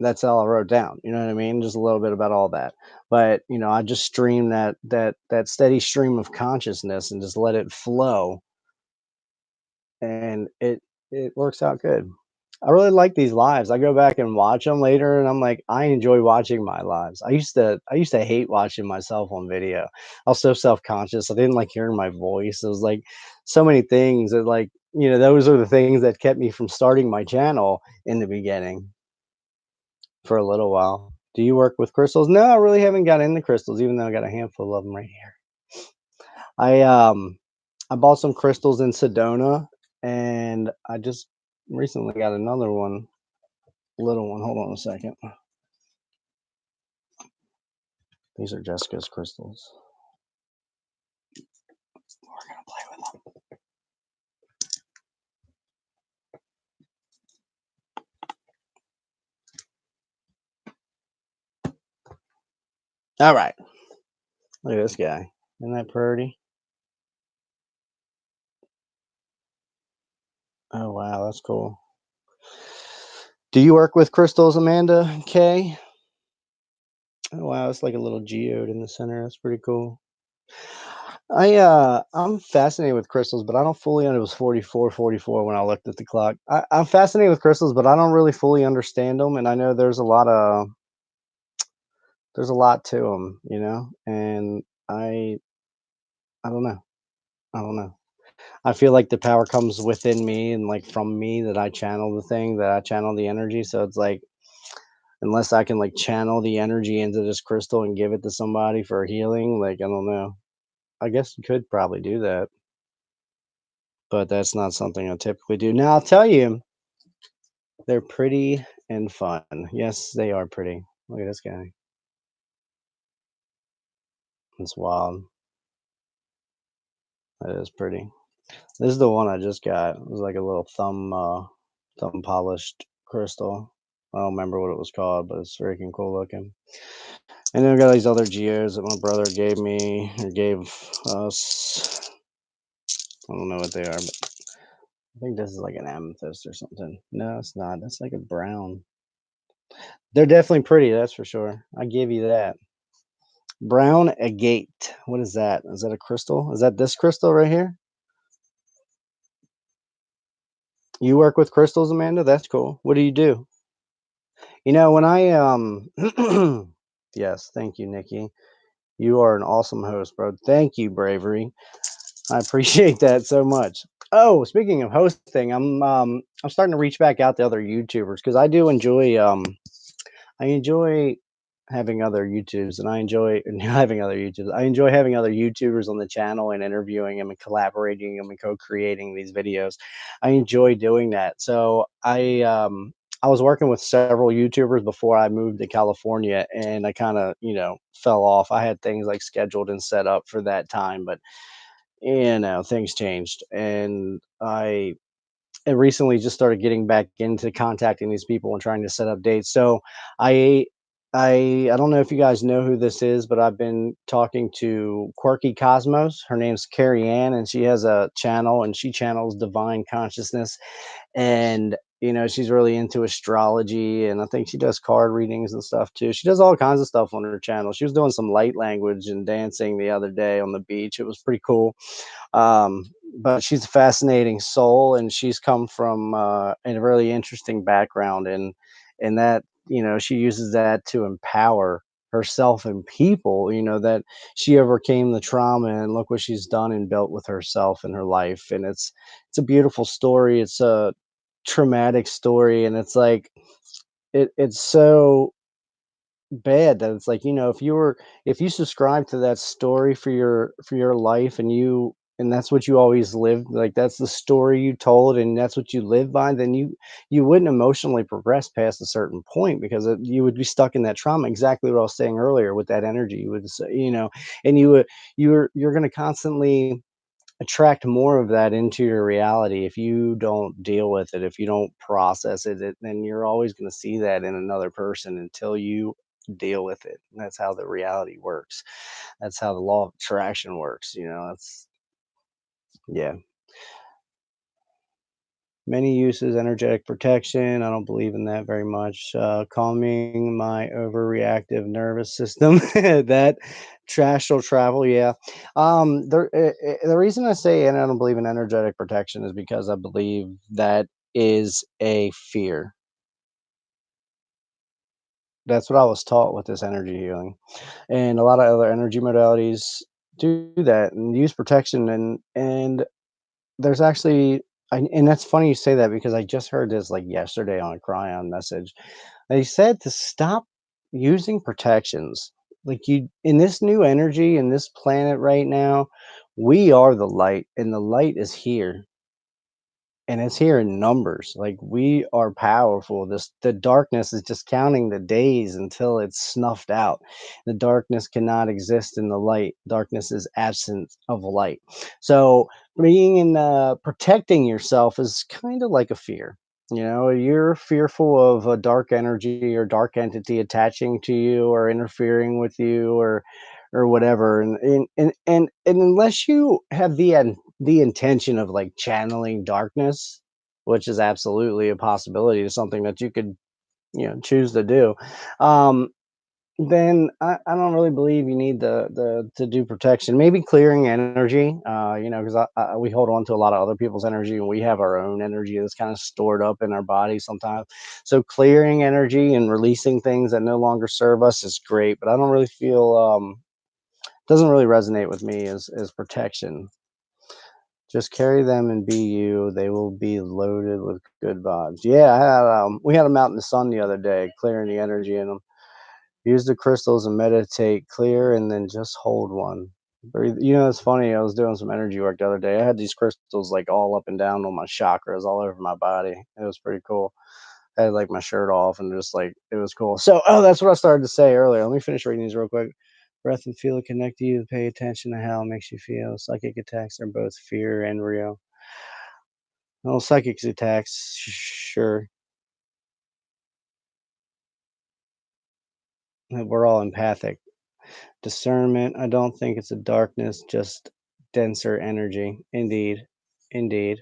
That's all I wrote down. You know what I mean? Just a little bit about all that. But I just stream that steady stream of consciousness and just let it flow, and it works out good. I really like these lives. I go back and watch them later and I'm like, I enjoy watching my lives. I used to hate watching myself on video. I was so self-conscious. I didn't like hearing my voice. It was like so many things that like, those are the things that kept me from starting my channel in the beginning for a little while. Do you work with crystals? No, I really haven't got into crystals, even though I got a handful of them right here. I um I bought some crystals in Sedona and I just recently got another one. Little one. Hold on a second. These are Jessica's crystals. We're gonna play with them. All right. Look at this guy. Isn't that pretty? Oh, wow, that's cool. Do you work with crystals, Amanda K? Oh, wow, it's like a little geode in the center. That's pretty cool. I'm fascinated with crystals, but I don't fully it was 44:44 when I looked at the clock. I'm fascinated with crystals, but I don't really fully understand them, and I know there's a lot to them, you know? And I don't know. I don't know. I feel like the power comes within me and, like, from me that I channel the thing, that I channel the energy, so it's like, unless I can, like, channel the energy into this crystal and give it to somebody for healing, like, I don't know. I guess you could probably do that, but that's not something I typically do. Now, I'll tell you, they're pretty and fun. Yes, they are pretty. Look at this guy. It's wild. That is pretty. This is the one I just got. It was like a little thumb polished crystal. I don't remember what it was called, but it's freaking cool looking. And then we got these other geos that my brother gave me or gave us. I don't know what they are, but I think this is like an amethyst or something. No, it's not. That's like a brown. They're definitely pretty, that's for sure. I give you that. Brown agate. What is that? Is that a crystal? Is that this crystal right here? You work with crystals, Amanda? That's cool. What do you do? You know, when I yes, thank you, Nikki. You are an awesome host, bro. Thank you, Bravery. I appreciate that so much. Oh, speaking of hosting, I'm starting to reach back out to other YouTubers because I do I enjoy having other YouTubes, and I enjoy having other YouTubes. I enjoy having other YouTubers on the channel and interviewing them and collaborating them and co-creating these videos. I enjoy doing that. So I was working with several YouTubers before I moved to California, and I kind of, fell off. I had things like scheduled and set up for that time, but things changed, and I recently just started getting back into contacting these people and trying to set up dates. So I I don't know if you guys know who this is, but I've been talking to Quirky Cosmos. Her name's Carrie Ann, and she has a channel and she channels divine consciousness. And she's really into astrology, and I think she does card readings and stuff too. She does all kinds of stuff on her channel. She was doing some light language and dancing the other day on the beach. It was pretty cool. um, but she's a fascinating soul, and she's come from a really interesting background, and that she uses that to empower herself and people. That she overcame the trauma, and look what she's done and built with herself and her life. And it's a beautiful story. It's a traumatic story, and it's like it's so bad that it's like, if you subscribe to that story for your life, and that's what you always lived, like that's the story you told and that's what you live by, then you wouldn't emotionally progress past a certain point, because you would be stuck in that trauma. Exactly what I was saying earlier with that energy. You would say, and you're going to constantly attract more of that into your reality if you don't deal with it, if you don't process it, then you're always going to see that in another person until you deal with it. And that's how the reality works. That's how the law of attraction works. That's yeah. Many uses: energetic protection. I don't believe in that very much. Calming my overreactive nervous system. That astral travel. Yeah. The reason I say, and I don't believe in energetic protection, is because I believe that is a fear. That's what I was taught with this energy healing, and a lot of other energy modalities do that and use protection, and there's actually, and that's funny you say that, because I just heard this like yesterday on a Cryon message. They said to stop using protections. Like, you in this new energy in this planet right now, we are the light, and the light is here, and it's here in numbers. Like, we are powerful. The darkness is just counting the days until it's snuffed out. The darkness cannot exist in the light. Darkness is absence of light. So being in protecting yourself is kind of like a fear. You're fearful of a dark energy or dark entity attaching to you or interfering with you, or whatever. And unless you have the intention of like channeling darkness, which is absolutely a possibility. It's something that you could, choose to do. Um, then I don't really believe you need the to do protection. Maybe clearing energy, because we hold on to a lot of other people's energy, and we have our own energy that's kind of stored up in our body sometimes. So clearing energy and releasing things that no longer serve us is great. But I don't really feel doesn't really resonate with me as protection. Just carry them and be you. They will be loaded with good vibes. Yeah, we had them out in the sun the other day, clearing the energy in them. Use the crystals and meditate, clear, and then just hold one. Breathe. It's funny. I was doing some energy work the other day. I had these crystals like all up and down on my chakras, all over my body. It was pretty cool. I had like my shirt off and just like it was cool. So, that's what I started to say earlier. Let me finish reading these real quick. Breath and feel it connect to you. Pay attention to how it makes you feel. Psychic attacks are both fear and real. Well, psychic attacks, sure. We're all empathic. Discernment, I don't think it's a darkness, just denser energy. Indeed. Indeed.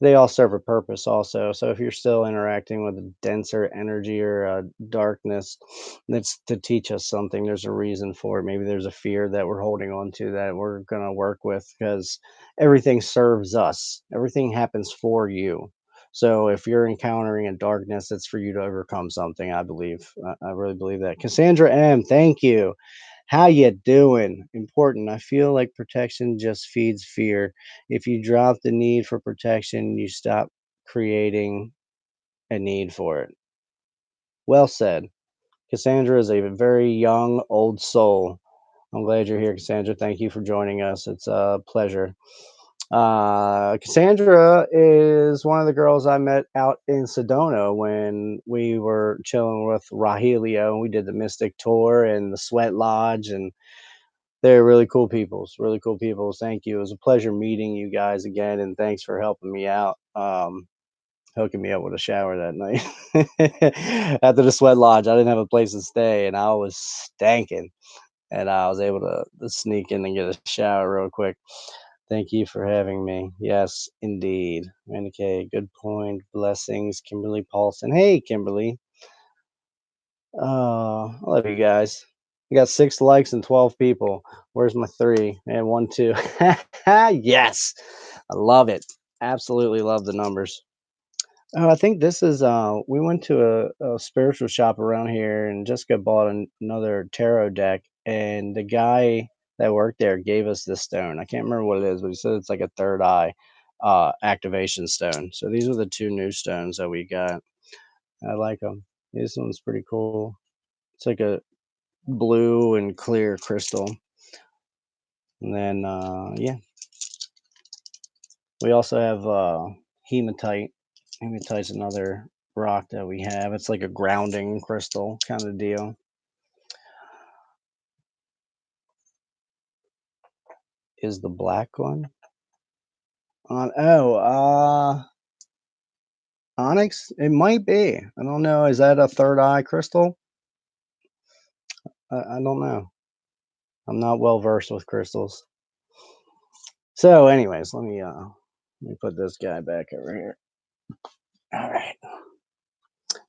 They all serve a purpose also. So if you're still interacting with a denser energy or darkness, that's to teach us something. There's a reason for it. Maybe there's a fear that we're holding on to that we're going to work with because everything serves us. Everything happens for you. So if you're encountering a darkness, it's for you to overcome something. I believe. I really believe that. Cassandra M, thank you. How you doing? Important. I feel like protection just feeds fear. If you drop the need for protection, you stop creating a need for it. Well said. Cassandra is a very young, old soul. I'm glad you're here, Cassandra. Thank you for joining us. It's a pleasure. Cassandra is one of the girls I met out in Sedona when we were chilling with Rahilio and we did the Mystic Tour and the Sweat Lodge, and they're really cool peoples, really cool peoples. Thank you. It was a pleasure meeting you guys again, and thanks for helping me out, hooking me up with a shower that night. After the Sweat Lodge, I didn't have a place to stay, and I was stanking, and I was able to sneak in and get a shower real quick. Thank you for having me. Yes, indeed. Randy K, good point. Blessings, Kimberly Paulson. Hey, Kimberly. Oh, I love you guys. We got 6 likes and 12 people. Where's my 3? And 1, 2. Yes. I love it. Absolutely love the numbers. Oh, I think this is we went to a spiritual shop around here and Jessica bought another tarot deck and the guy that worked there gave us this stone. I can't remember what it is, but he said it's like a third eye activation stone. So these are the 2 new stones that we got. I like them. This one's pretty cool. It's like a blue and clear crystal. And then, yeah, we also have hematite. Hematite's another rock that we have. It's like a grounding crystal kind of deal. Is the black one on? Oh, onyx. It might be. I don't know. Is that a third eye crystal? I don't know. I'm not well versed with crystals. So, anyways, let me put this guy back over here. All right.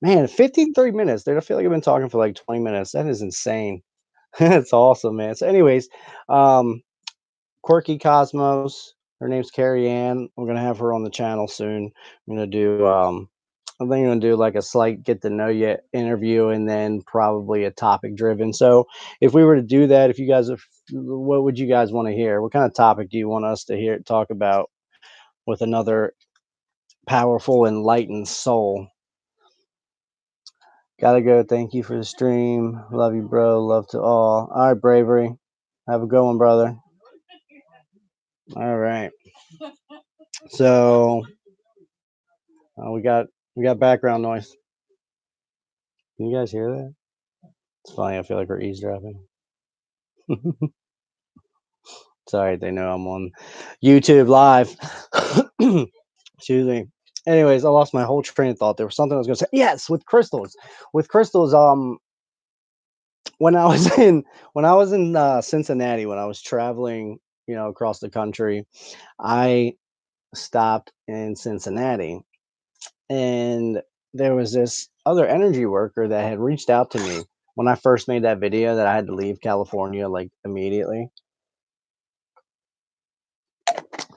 Man, 53 minutes, dude. I feel like I've been talking for like 20 minutes. That is insane. That's awesome, man. So, anyways, um, Quirky Cosmos. Her name's Carrie Ann. We're gonna have her on the channel soon. I'm gonna do I think I'm gonna do like a slight get to know you interview and then probably a topic driven. So if we were to do that, if you guys have, what would you guys want to hear? What kind of topic do you want us to hear talk about with another powerful, enlightened soul? Gotta go. Thank you for the stream. Love you, bro. Love to all. All right, bravery. Have a good one, brother. All right. So we got background noise. Can you guys hear that? It's funny. I feel like we're eavesdropping. Sorry, they know I'm on YouTube live. Excuse me. Anyways, I lost my whole train of thought. There was something I was gonna say. Yes, with crystals. With crystals, when I was in Cincinnati, when I was traveling, across the country, I stopped in Cincinnati, and there was this other energy worker that had reached out to me when I first made that video that I had to leave California like immediately.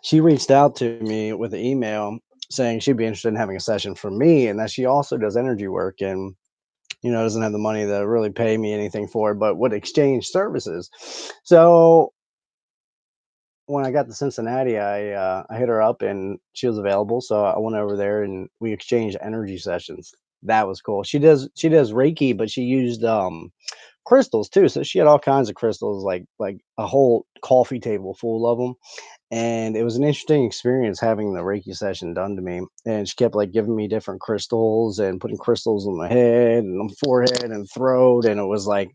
She reached out to me with an email saying she'd be interested in having a session for me and that she also does energy work and doesn't have the money to really pay me anything for it, but would exchange services. So when I got to Cincinnati, I hit her up and she was available, so I went over there and we exchanged energy sessions. That was cool. She does Reiki, but she used crystals too. So she had all kinds of crystals, like a whole coffee table full of them. And it was an interesting experience having the Reiki session done to me. And she kept like giving me different crystals and putting crystals on my head and on forehead and throat. And it was like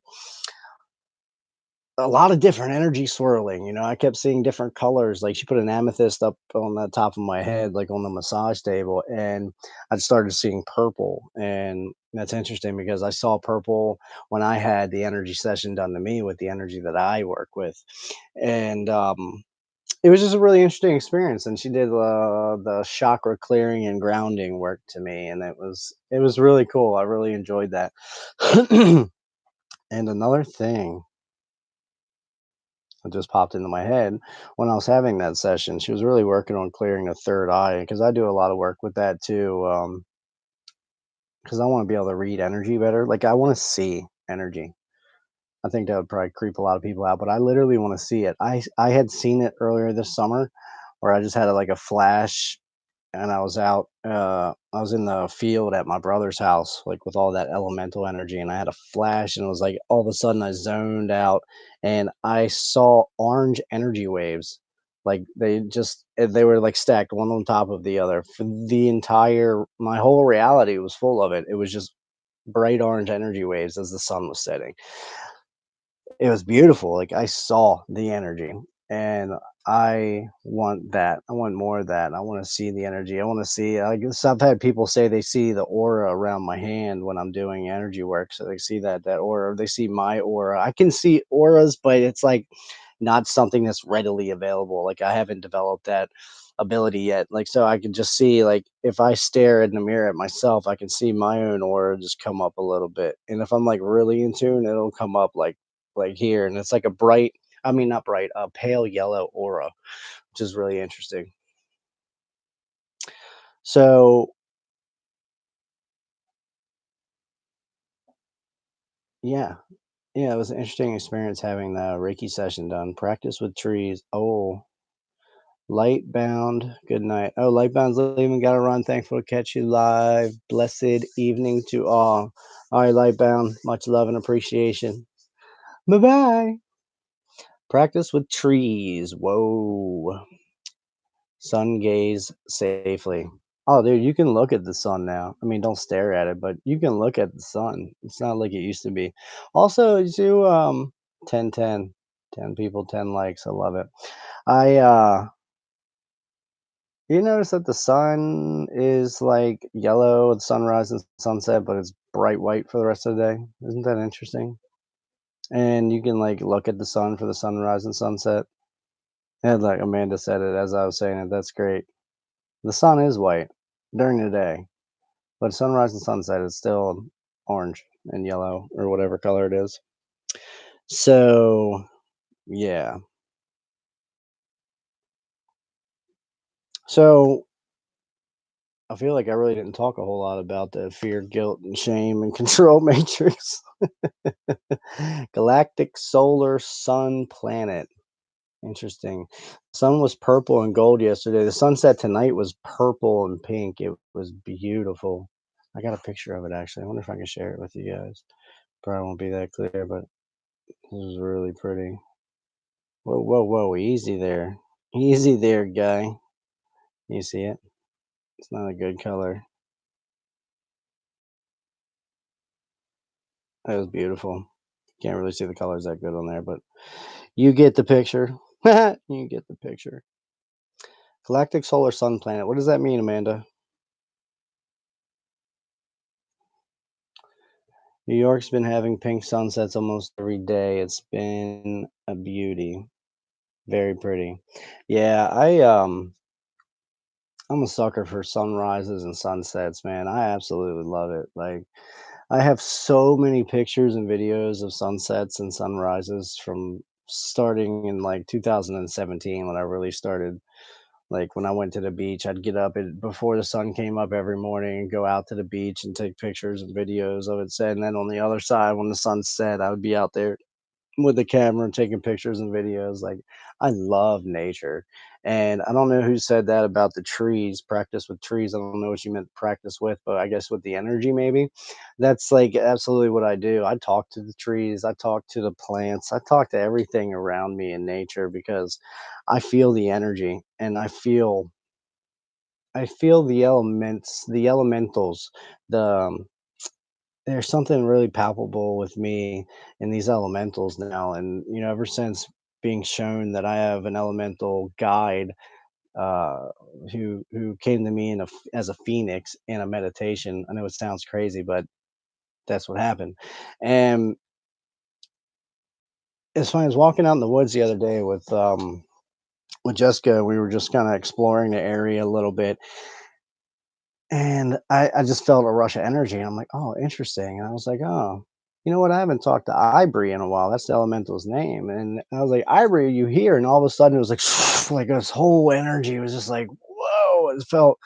a lot of different energy swirling. I kept seeing different colors. Like she put an amethyst up on the top of my head, like on the massage table, and I started seeing purple. And that's interesting because I saw purple when I had the energy session done to me with the energy that I work with. And it was just a really interesting experience. And she did the chakra clearing and grounding work to me, and it was really cool. I really enjoyed that. And another thing that just popped into my head when I was having that session. She was really working on clearing the third eye because I do a lot of work with that too. Because I want to be able to read energy better. Like I want to see energy. I think that would probably creep a lot of people out, but I literally want to see it. I had seen it earlier this summer, where I just had like a flash and I was in the field at my brother's house, like with all that elemental energy, and I had a flash, and it was like all of a sudden I zoned out, and I saw orange energy waves, like they were like stacked one on top of the other. For the entire my whole reality was full of it. It was just bright orange energy waves as the sun was setting. It was beautiful, like, I saw the energy, and I want that. I want more of that. I wanna see the energy. I wanna see I guess I've had people say they see the aura around my hand when I'm doing energy work, so they see that aura, they see my aura. I can see auras, but it's, like, not something that's readily available, like, I haven't developed that ability yet, like, so I can just see, like, if I stare in the mirror at myself, I can see my own aura just come up a little bit, and if I'm, like, really in tune, it'll come up, like here, and it's like a bright, I mean, not bright, a pale yellow aura, which is really interesting. So, yeah, yeah, it was an interesting experience having the Reiki session done. Practice with trees. Oh, Lightbound. Good night. Oh, Lightbound's leaving. Gotta run. Thankful to catch you live. Blessed evening to all. All right, Lightbound. Much love and appreciation. Bye bye. Practice with trees. Whoa. Sun gaze safely. Oh, dude, you can look at the sun now. I mean, don't stare at it, but you can look at the sun. It's not like it used to be. Also, you do 10 10 10 people, 10 likes. I love it. I You notice that the sun is like yellow at sunrise and sunset, but it's bright white for the rest of the day. Isn't that interesting? And you can like look at the sun for the sunrise and sunset. And like Amanda said it as I was saying it, that's great. The sun is white during the day, but sunrise and sunset is still orange and yellow or whatever color it is. So, yeah. So, I feel like I really didn't talk a whole lot about the fear, guilt, and shame and control matrix. Galactic solar sun planet. Interesting. Sun was purple and gold yesterday. The sunset tonight was purple and pink. It was beautiful. I got a picture of it actually. I wonder if I can share it with you guys. Probably won't be that clear, but this is really pretty. Whoa, whoa, whoa. Easy there. Easy there, guy. You see it? It's not a good color. That was beautiful. Can't really see the colors that good on there, but you get the picture. You get the picture. Galactic solar sun planet. What does that mean, Amanda? New York's been having pink sunsets almost every day. It's been a beauty. Very pretty. Yeah, I'm a sucker for sunrises and sunsets, man. I absolutely love it. Like, I have so many pictures and videos of sunsets and sunrises from starting in like 2017 when I really started. Like when I went to the beach, I'd get up before the sun came up every morning and go out to the beach and take pictures and videos of it set. And then on the other side, when the sun set, I would be out there with the camera and taking pictures and videos. Like, I love nature. And I don't know who said that about the trees, practice with trees. I don't know what you meant practice with, but I guess with the energy maybe. That's like absolutely what I do. I talk to the trees, I talk to the plants, I talk to everything around me in nature because I feel the energy and I feel the elements, the elementals, the there's something really palpable with me in these elementals now, and, ever since being shown that I have an elemental guide, uh, who came to me as a phoenix in a meditation. I know it sounds crazy, but that's what happened, and it's funny, I was walking out in the woods the other day with Jessica. We were just kinda exploring the area a little bit, and I just felt a rush of energy, and I'm like, "Oh, interesting," and I was like, "Oh, you know what? I haven't talked to Ivory in a while." That's the elemental's name, and I was like, "Ivory, are you here?" And all of a sudden, it was like like this whole energy was just like, "Whoa!" It felt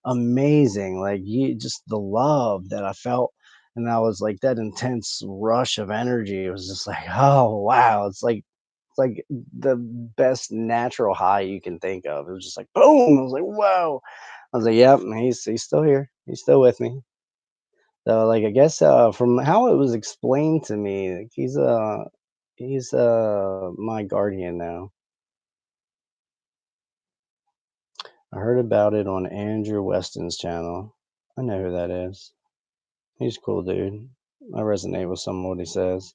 amazing, like, you just the love that I felt, and I was like that intense rush of energy. It was just like, "Oh, wow." It's like the best natural high you can think of. It was just like, boom. I was like, "Whoa." I was like, "Yep, he's still here. He's still with me." So, like, I guess, from how it was explained to me, like, he's my guardian now. I heard about it on Andrew Weston's channel. I know who that is. He's a cool dude. I resonate with some of what he says.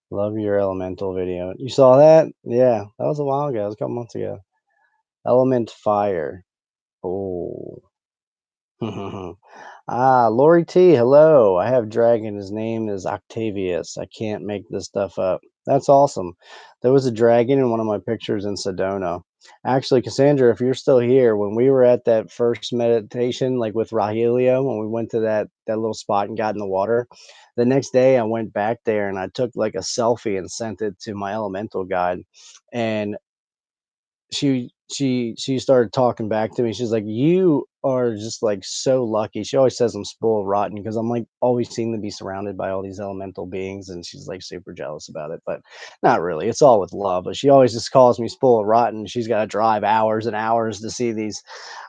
Love your elemental video. You saw that? Yeah, that was a while ago. It was a couple months ago. Element fire. Oh. Lori T, hello. I have dragon. His name is Octavius. I can't make this stuff up. That's awesome. There was a dragon in one of my pictures in Sedona. Actually, Cassandra, if you're still here, when we were at that first meditation, like with Rahilio, when we went to that little spot and got in the water, the next day I went back there and I took like a selfie and sent it to my elemental guide. And she started talking back to me. She's like, "You are just, like, so lucky." She always says I'm spoiled rotten because 'cause I'm, like, always seem to be surrounded by all these elemental beings, and she's, like, super jealous about it, but not really. It's all with love, but she always just calls me spoiled rotten. She's gotta drive hours and hours to see these,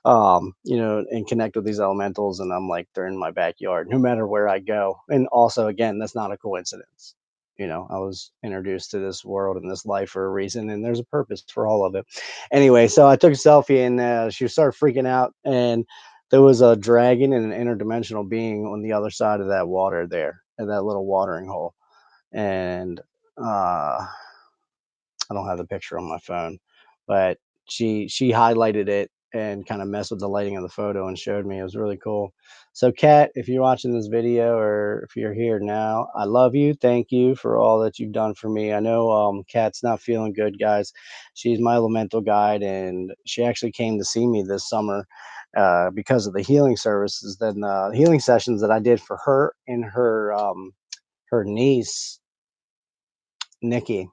and connect with these elementals, and I'm like, they're in my backyard no matter where I go. And also, again, that's not a coincidence. I was introduced to this world and this life for a reason, and there's a purpose for all of it. Anyway, so I took a selfie and she started freaking out, and there was a dragon and an interdimensional being on the other side of that water there, at that little watering hole. And uh, I don't have the picture on my phone, but she highlighted it and kind of messed with the lighting of the photo and showed me. It was really cool. So, Kat, if you're watching this video or if you're here now, I love you. Thank you for all that you've done for me. I know Kat's not feeling good, guys. She's my elemental guide, and she actually came to see me this summer because of the healing services, then healing sessions that I did for her and her niece Nikki.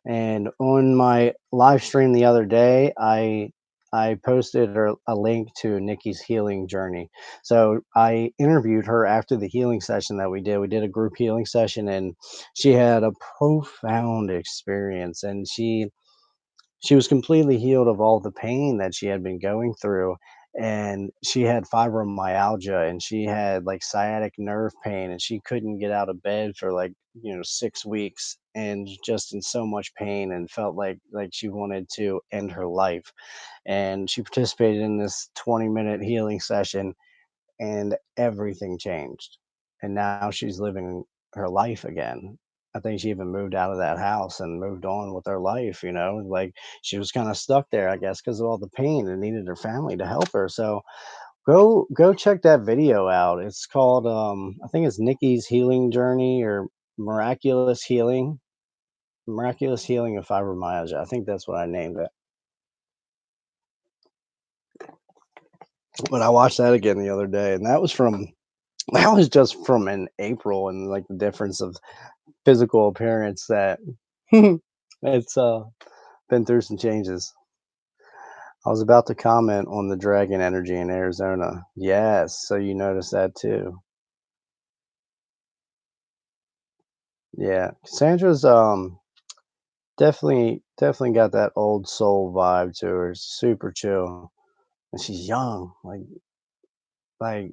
And on my live stream the other day, I posted a link to Nikki's healing journey. So I interviewed her after the healing session that we did. We did a group healing session, and she had a profound experience. And she was completely healed of all the pain that she had been going through, and she had fibromyalgia, and she had, like, sciatic nerve pain, and she couldn't get out of bed for, like, 6 weeks, and just in so much pain, and felt like she wanted to end her life. And she participated in this 20-minute healing session, and everything changed. And now she's living her life again. I think she even moved out of that house and moved on with her life, like she was kind of stuck there, I guess, because of all the pain and needed her family to help her. So go check that video out. It's called I think it's Nikki's Healing Journey or Miraculous Healing. Miraculous Healing of Fibromyalgia. I think that's what I named it. But I watched that again the other day, and that was just from in April, and like the difference of physical appearance that it's been through some changes. I was about to comment on the dragon energy in Arizona. Yes, so you noticed that too. Yeah, Cassandra's definitely got that old soul vibe to her. Super chill, and she's young, like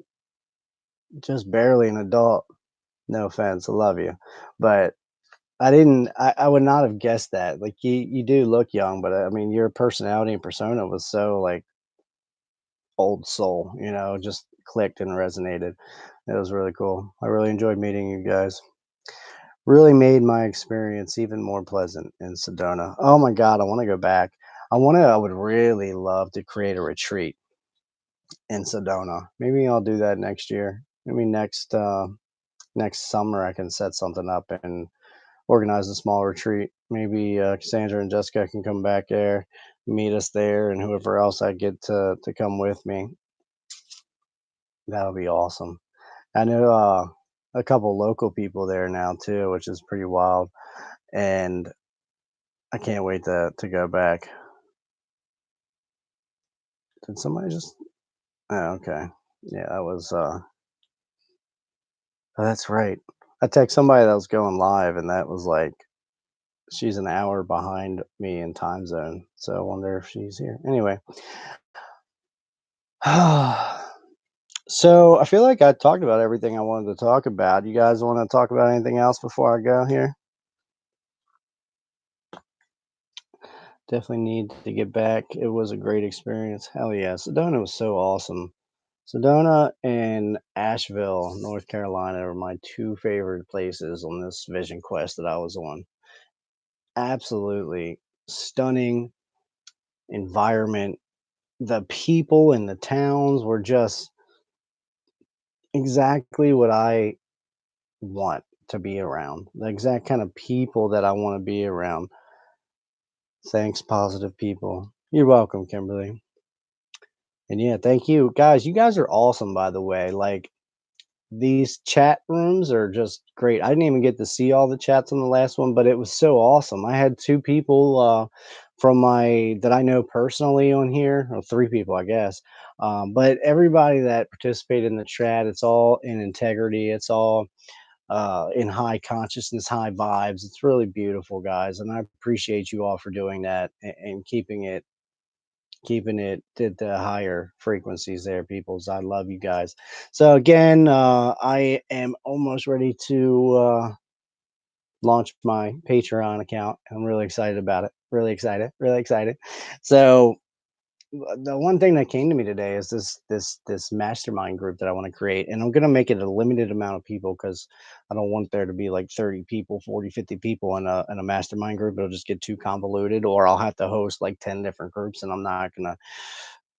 just barely an adult. No offense, I love you, but I would not have guessed that. Like you do look young, but I mean your personality and persona was so like old soul, just clicked and resonated. It was really cool. I really enjoyed meeting you guys. Really made my experience even more pleasant in Sedona. Oh my God, I want to go back. I would really love to create a retreat in Sedona. Maybe I'll do that next year. Maybe next summer I can set something up and organize a small retreat. Maybe Cassandra and Jessica can come back there, meet us there, and whoever else I get to come with me. That'll be awesome. I know a couple local people there now too, which is pretty wild, and I can't wait to go back. Did somebody just? Oh, okay. Yeah, that was. Oh, that's right. I text somebody that was going live, and that was like she's an hour behind me in time zone. So I wonder if she's here. Anyway, so I feel like I talked about everything I wanted to talk about. You guys want to talk about anything else before I go here? Definitely need to get back. It was a great experience. Hell yeah. Sedona was so awesome. Sedona and Asheville, North Carolina are my two favorite places on this vision quest that I was on. Absolutely stunning environment. The people in the towns were just exactly what I want to be around. The exact kind of people that I want to be around. Thanks, positive people. You're welcome, Kimberly. And yeah, thank you. Guys, you guys are awesome, by the way. Like, these chat rooms are just great. I didn't even get to see all the chats on the last one, but it was so awesome. I had two people from my that I know personally on here, or three people, I guess. But everybody that participated in the chat, it's all in integrity. It's all in high consciousness, high vibes. It's really beautiful, guys, and I appreciate you all for doing that and keeping it at the higher frequencies there, peoples. I love you guys. So again, I am almost ready to launch my Patreon account. I'm really excited about it. Really excited. Really excited. So the one thing that came to me today is this mastermind group that I want to create, and I'm going to make it a limited amount of people because I don't want there to be like 30 people, 40, 50 people in a mastermind group. It'll just get too convoluted, or I'll have to host like 10 different groups, and I'm not going to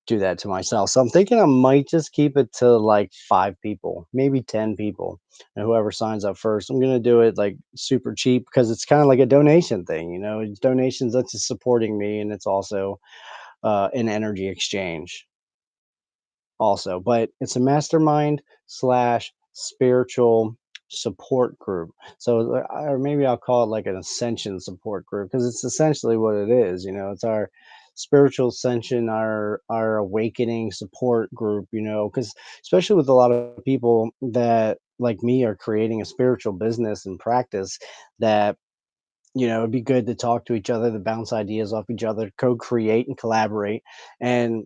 do that to myself. So I'm thinking I might just keep it to like 5 people, maybe 10 people, and whoever signs up first. I'm gonna do it like super cheap because it's kind of like a donation thing, It's donations that's just supporting me, and it's also an energy exchange also, but it's a mastermind slash spiritual support group. So, or maybe I'll call it like an ascension support group because it's essentially what it is. It's our spiritual ascension, our awakening support group. Because especially with a lot of people that like me are creating a spiritual business and practice that. It'd be good to talk to each other, to bounce ideas off each other, co-create and collaborate. And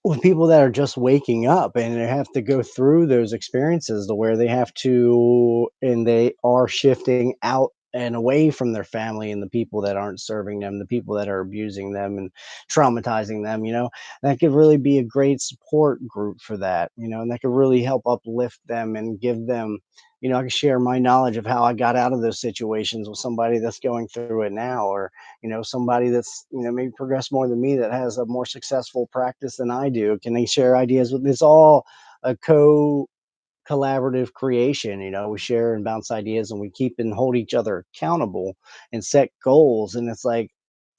with people that are just waking up and they have to go through those experiences to where they have to and they are shifting out and away from their family and the people that aren't serving them, the people that are abusing them and traumatizing them, that could really be a great support group for that, and that could really help uplift them and give them, I can share my knowledge of how I got out of those situations with somebody that's going through it now, or somebody that's maybe progressed more than me that has a more successful practice than I do. Can they share ideas with? It's all a collaborative creation. We share and bounce ideas, and we keep and hold each other accountable and set goals. And it's like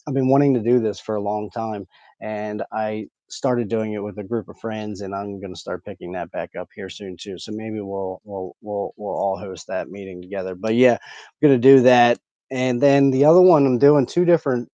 I've been wanting to do this for a long time, and I started doing it with a group of friends, and I'm going to start picking that back up here soon too. So maybe we'll all host that meeting together. But yeah, I'm going to do that, and then the other one I'm doing two different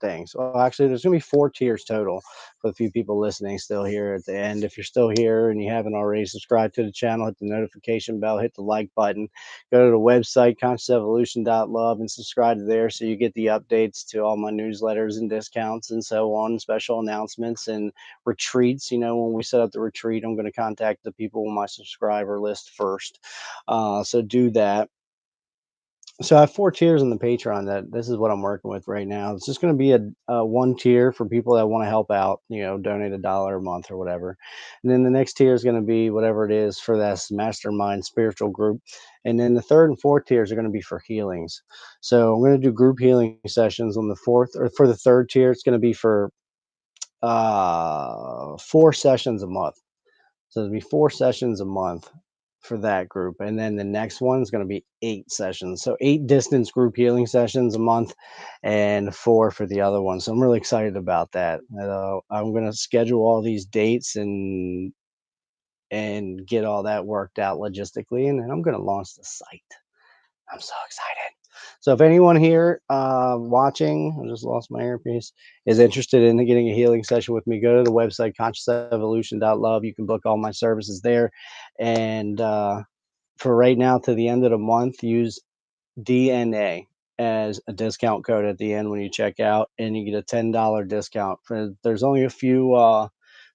things. Well, actually, there's going to be four tiers total for the few people listening still here at the end. If you're still here and you haven't already subscribed to the channel, hit the notification bell, hit the like button, go to the website consciousevolution.love and subscribe to there so you get the updates to all my newsletters and discounts and so on, special announcements and retreats. When we set up the retreat, I'm going to contact the people on my subscriber list first. So do that. So I have four tiers on the Patreon. That this is what I'm working with right now. It's just going to be a one tier for people that want to help out, donate $1 a month or whatever. And then the next tier is going to be whatever it is for that mastermind spiritual group. And then the third and fourth tiers are going to be for healings. So I'm going to do group healing sessions on the fourth, or for the third tier, it's going to be for 4 sessions a month. So there'll be 4 sessions a month for that group. And then the next one is going to be 8 sessions. So 8 distance group healing sessions a month and four for the other one. So I'm really excited about that. I'm going to schedule all these dates and get all that worked out logistically. And then I'm going to launch the site. I'm so excited. So if anyone here watching, I just lost my earpiece, is interested in getting a healing session with me, go to the website consciousevolution.love. You can book all my services there. And for right now to the end of the month, use DNA as a discount code at the end when you check out, and you get a $10 discount. There's only a few of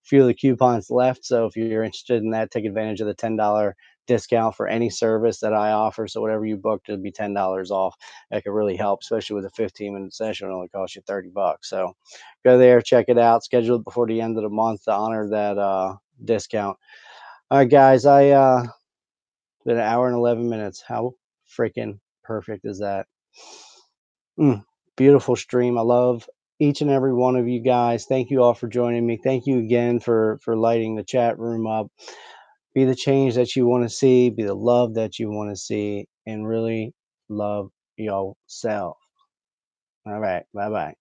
the coupons left, so if you're interested in that, take advantage of the $10 discount for any service that I offer. So whatever you booked, it'll be $10 off. That could really help, especially with a 15-minute session. It only costs you $30. So go there, check it out, schedule it before the end of the month to honor that discount. All right, guys, I been an hour and 11 minutes. How freaking perfect is that? Mm, beautiful stream. I love each and every one of you guys. Thank you all for joining me. Thank you again for lighting the chat room up. Be the change that you want to see, be the love that you want to see, and really love yourself. All right. Bye bye.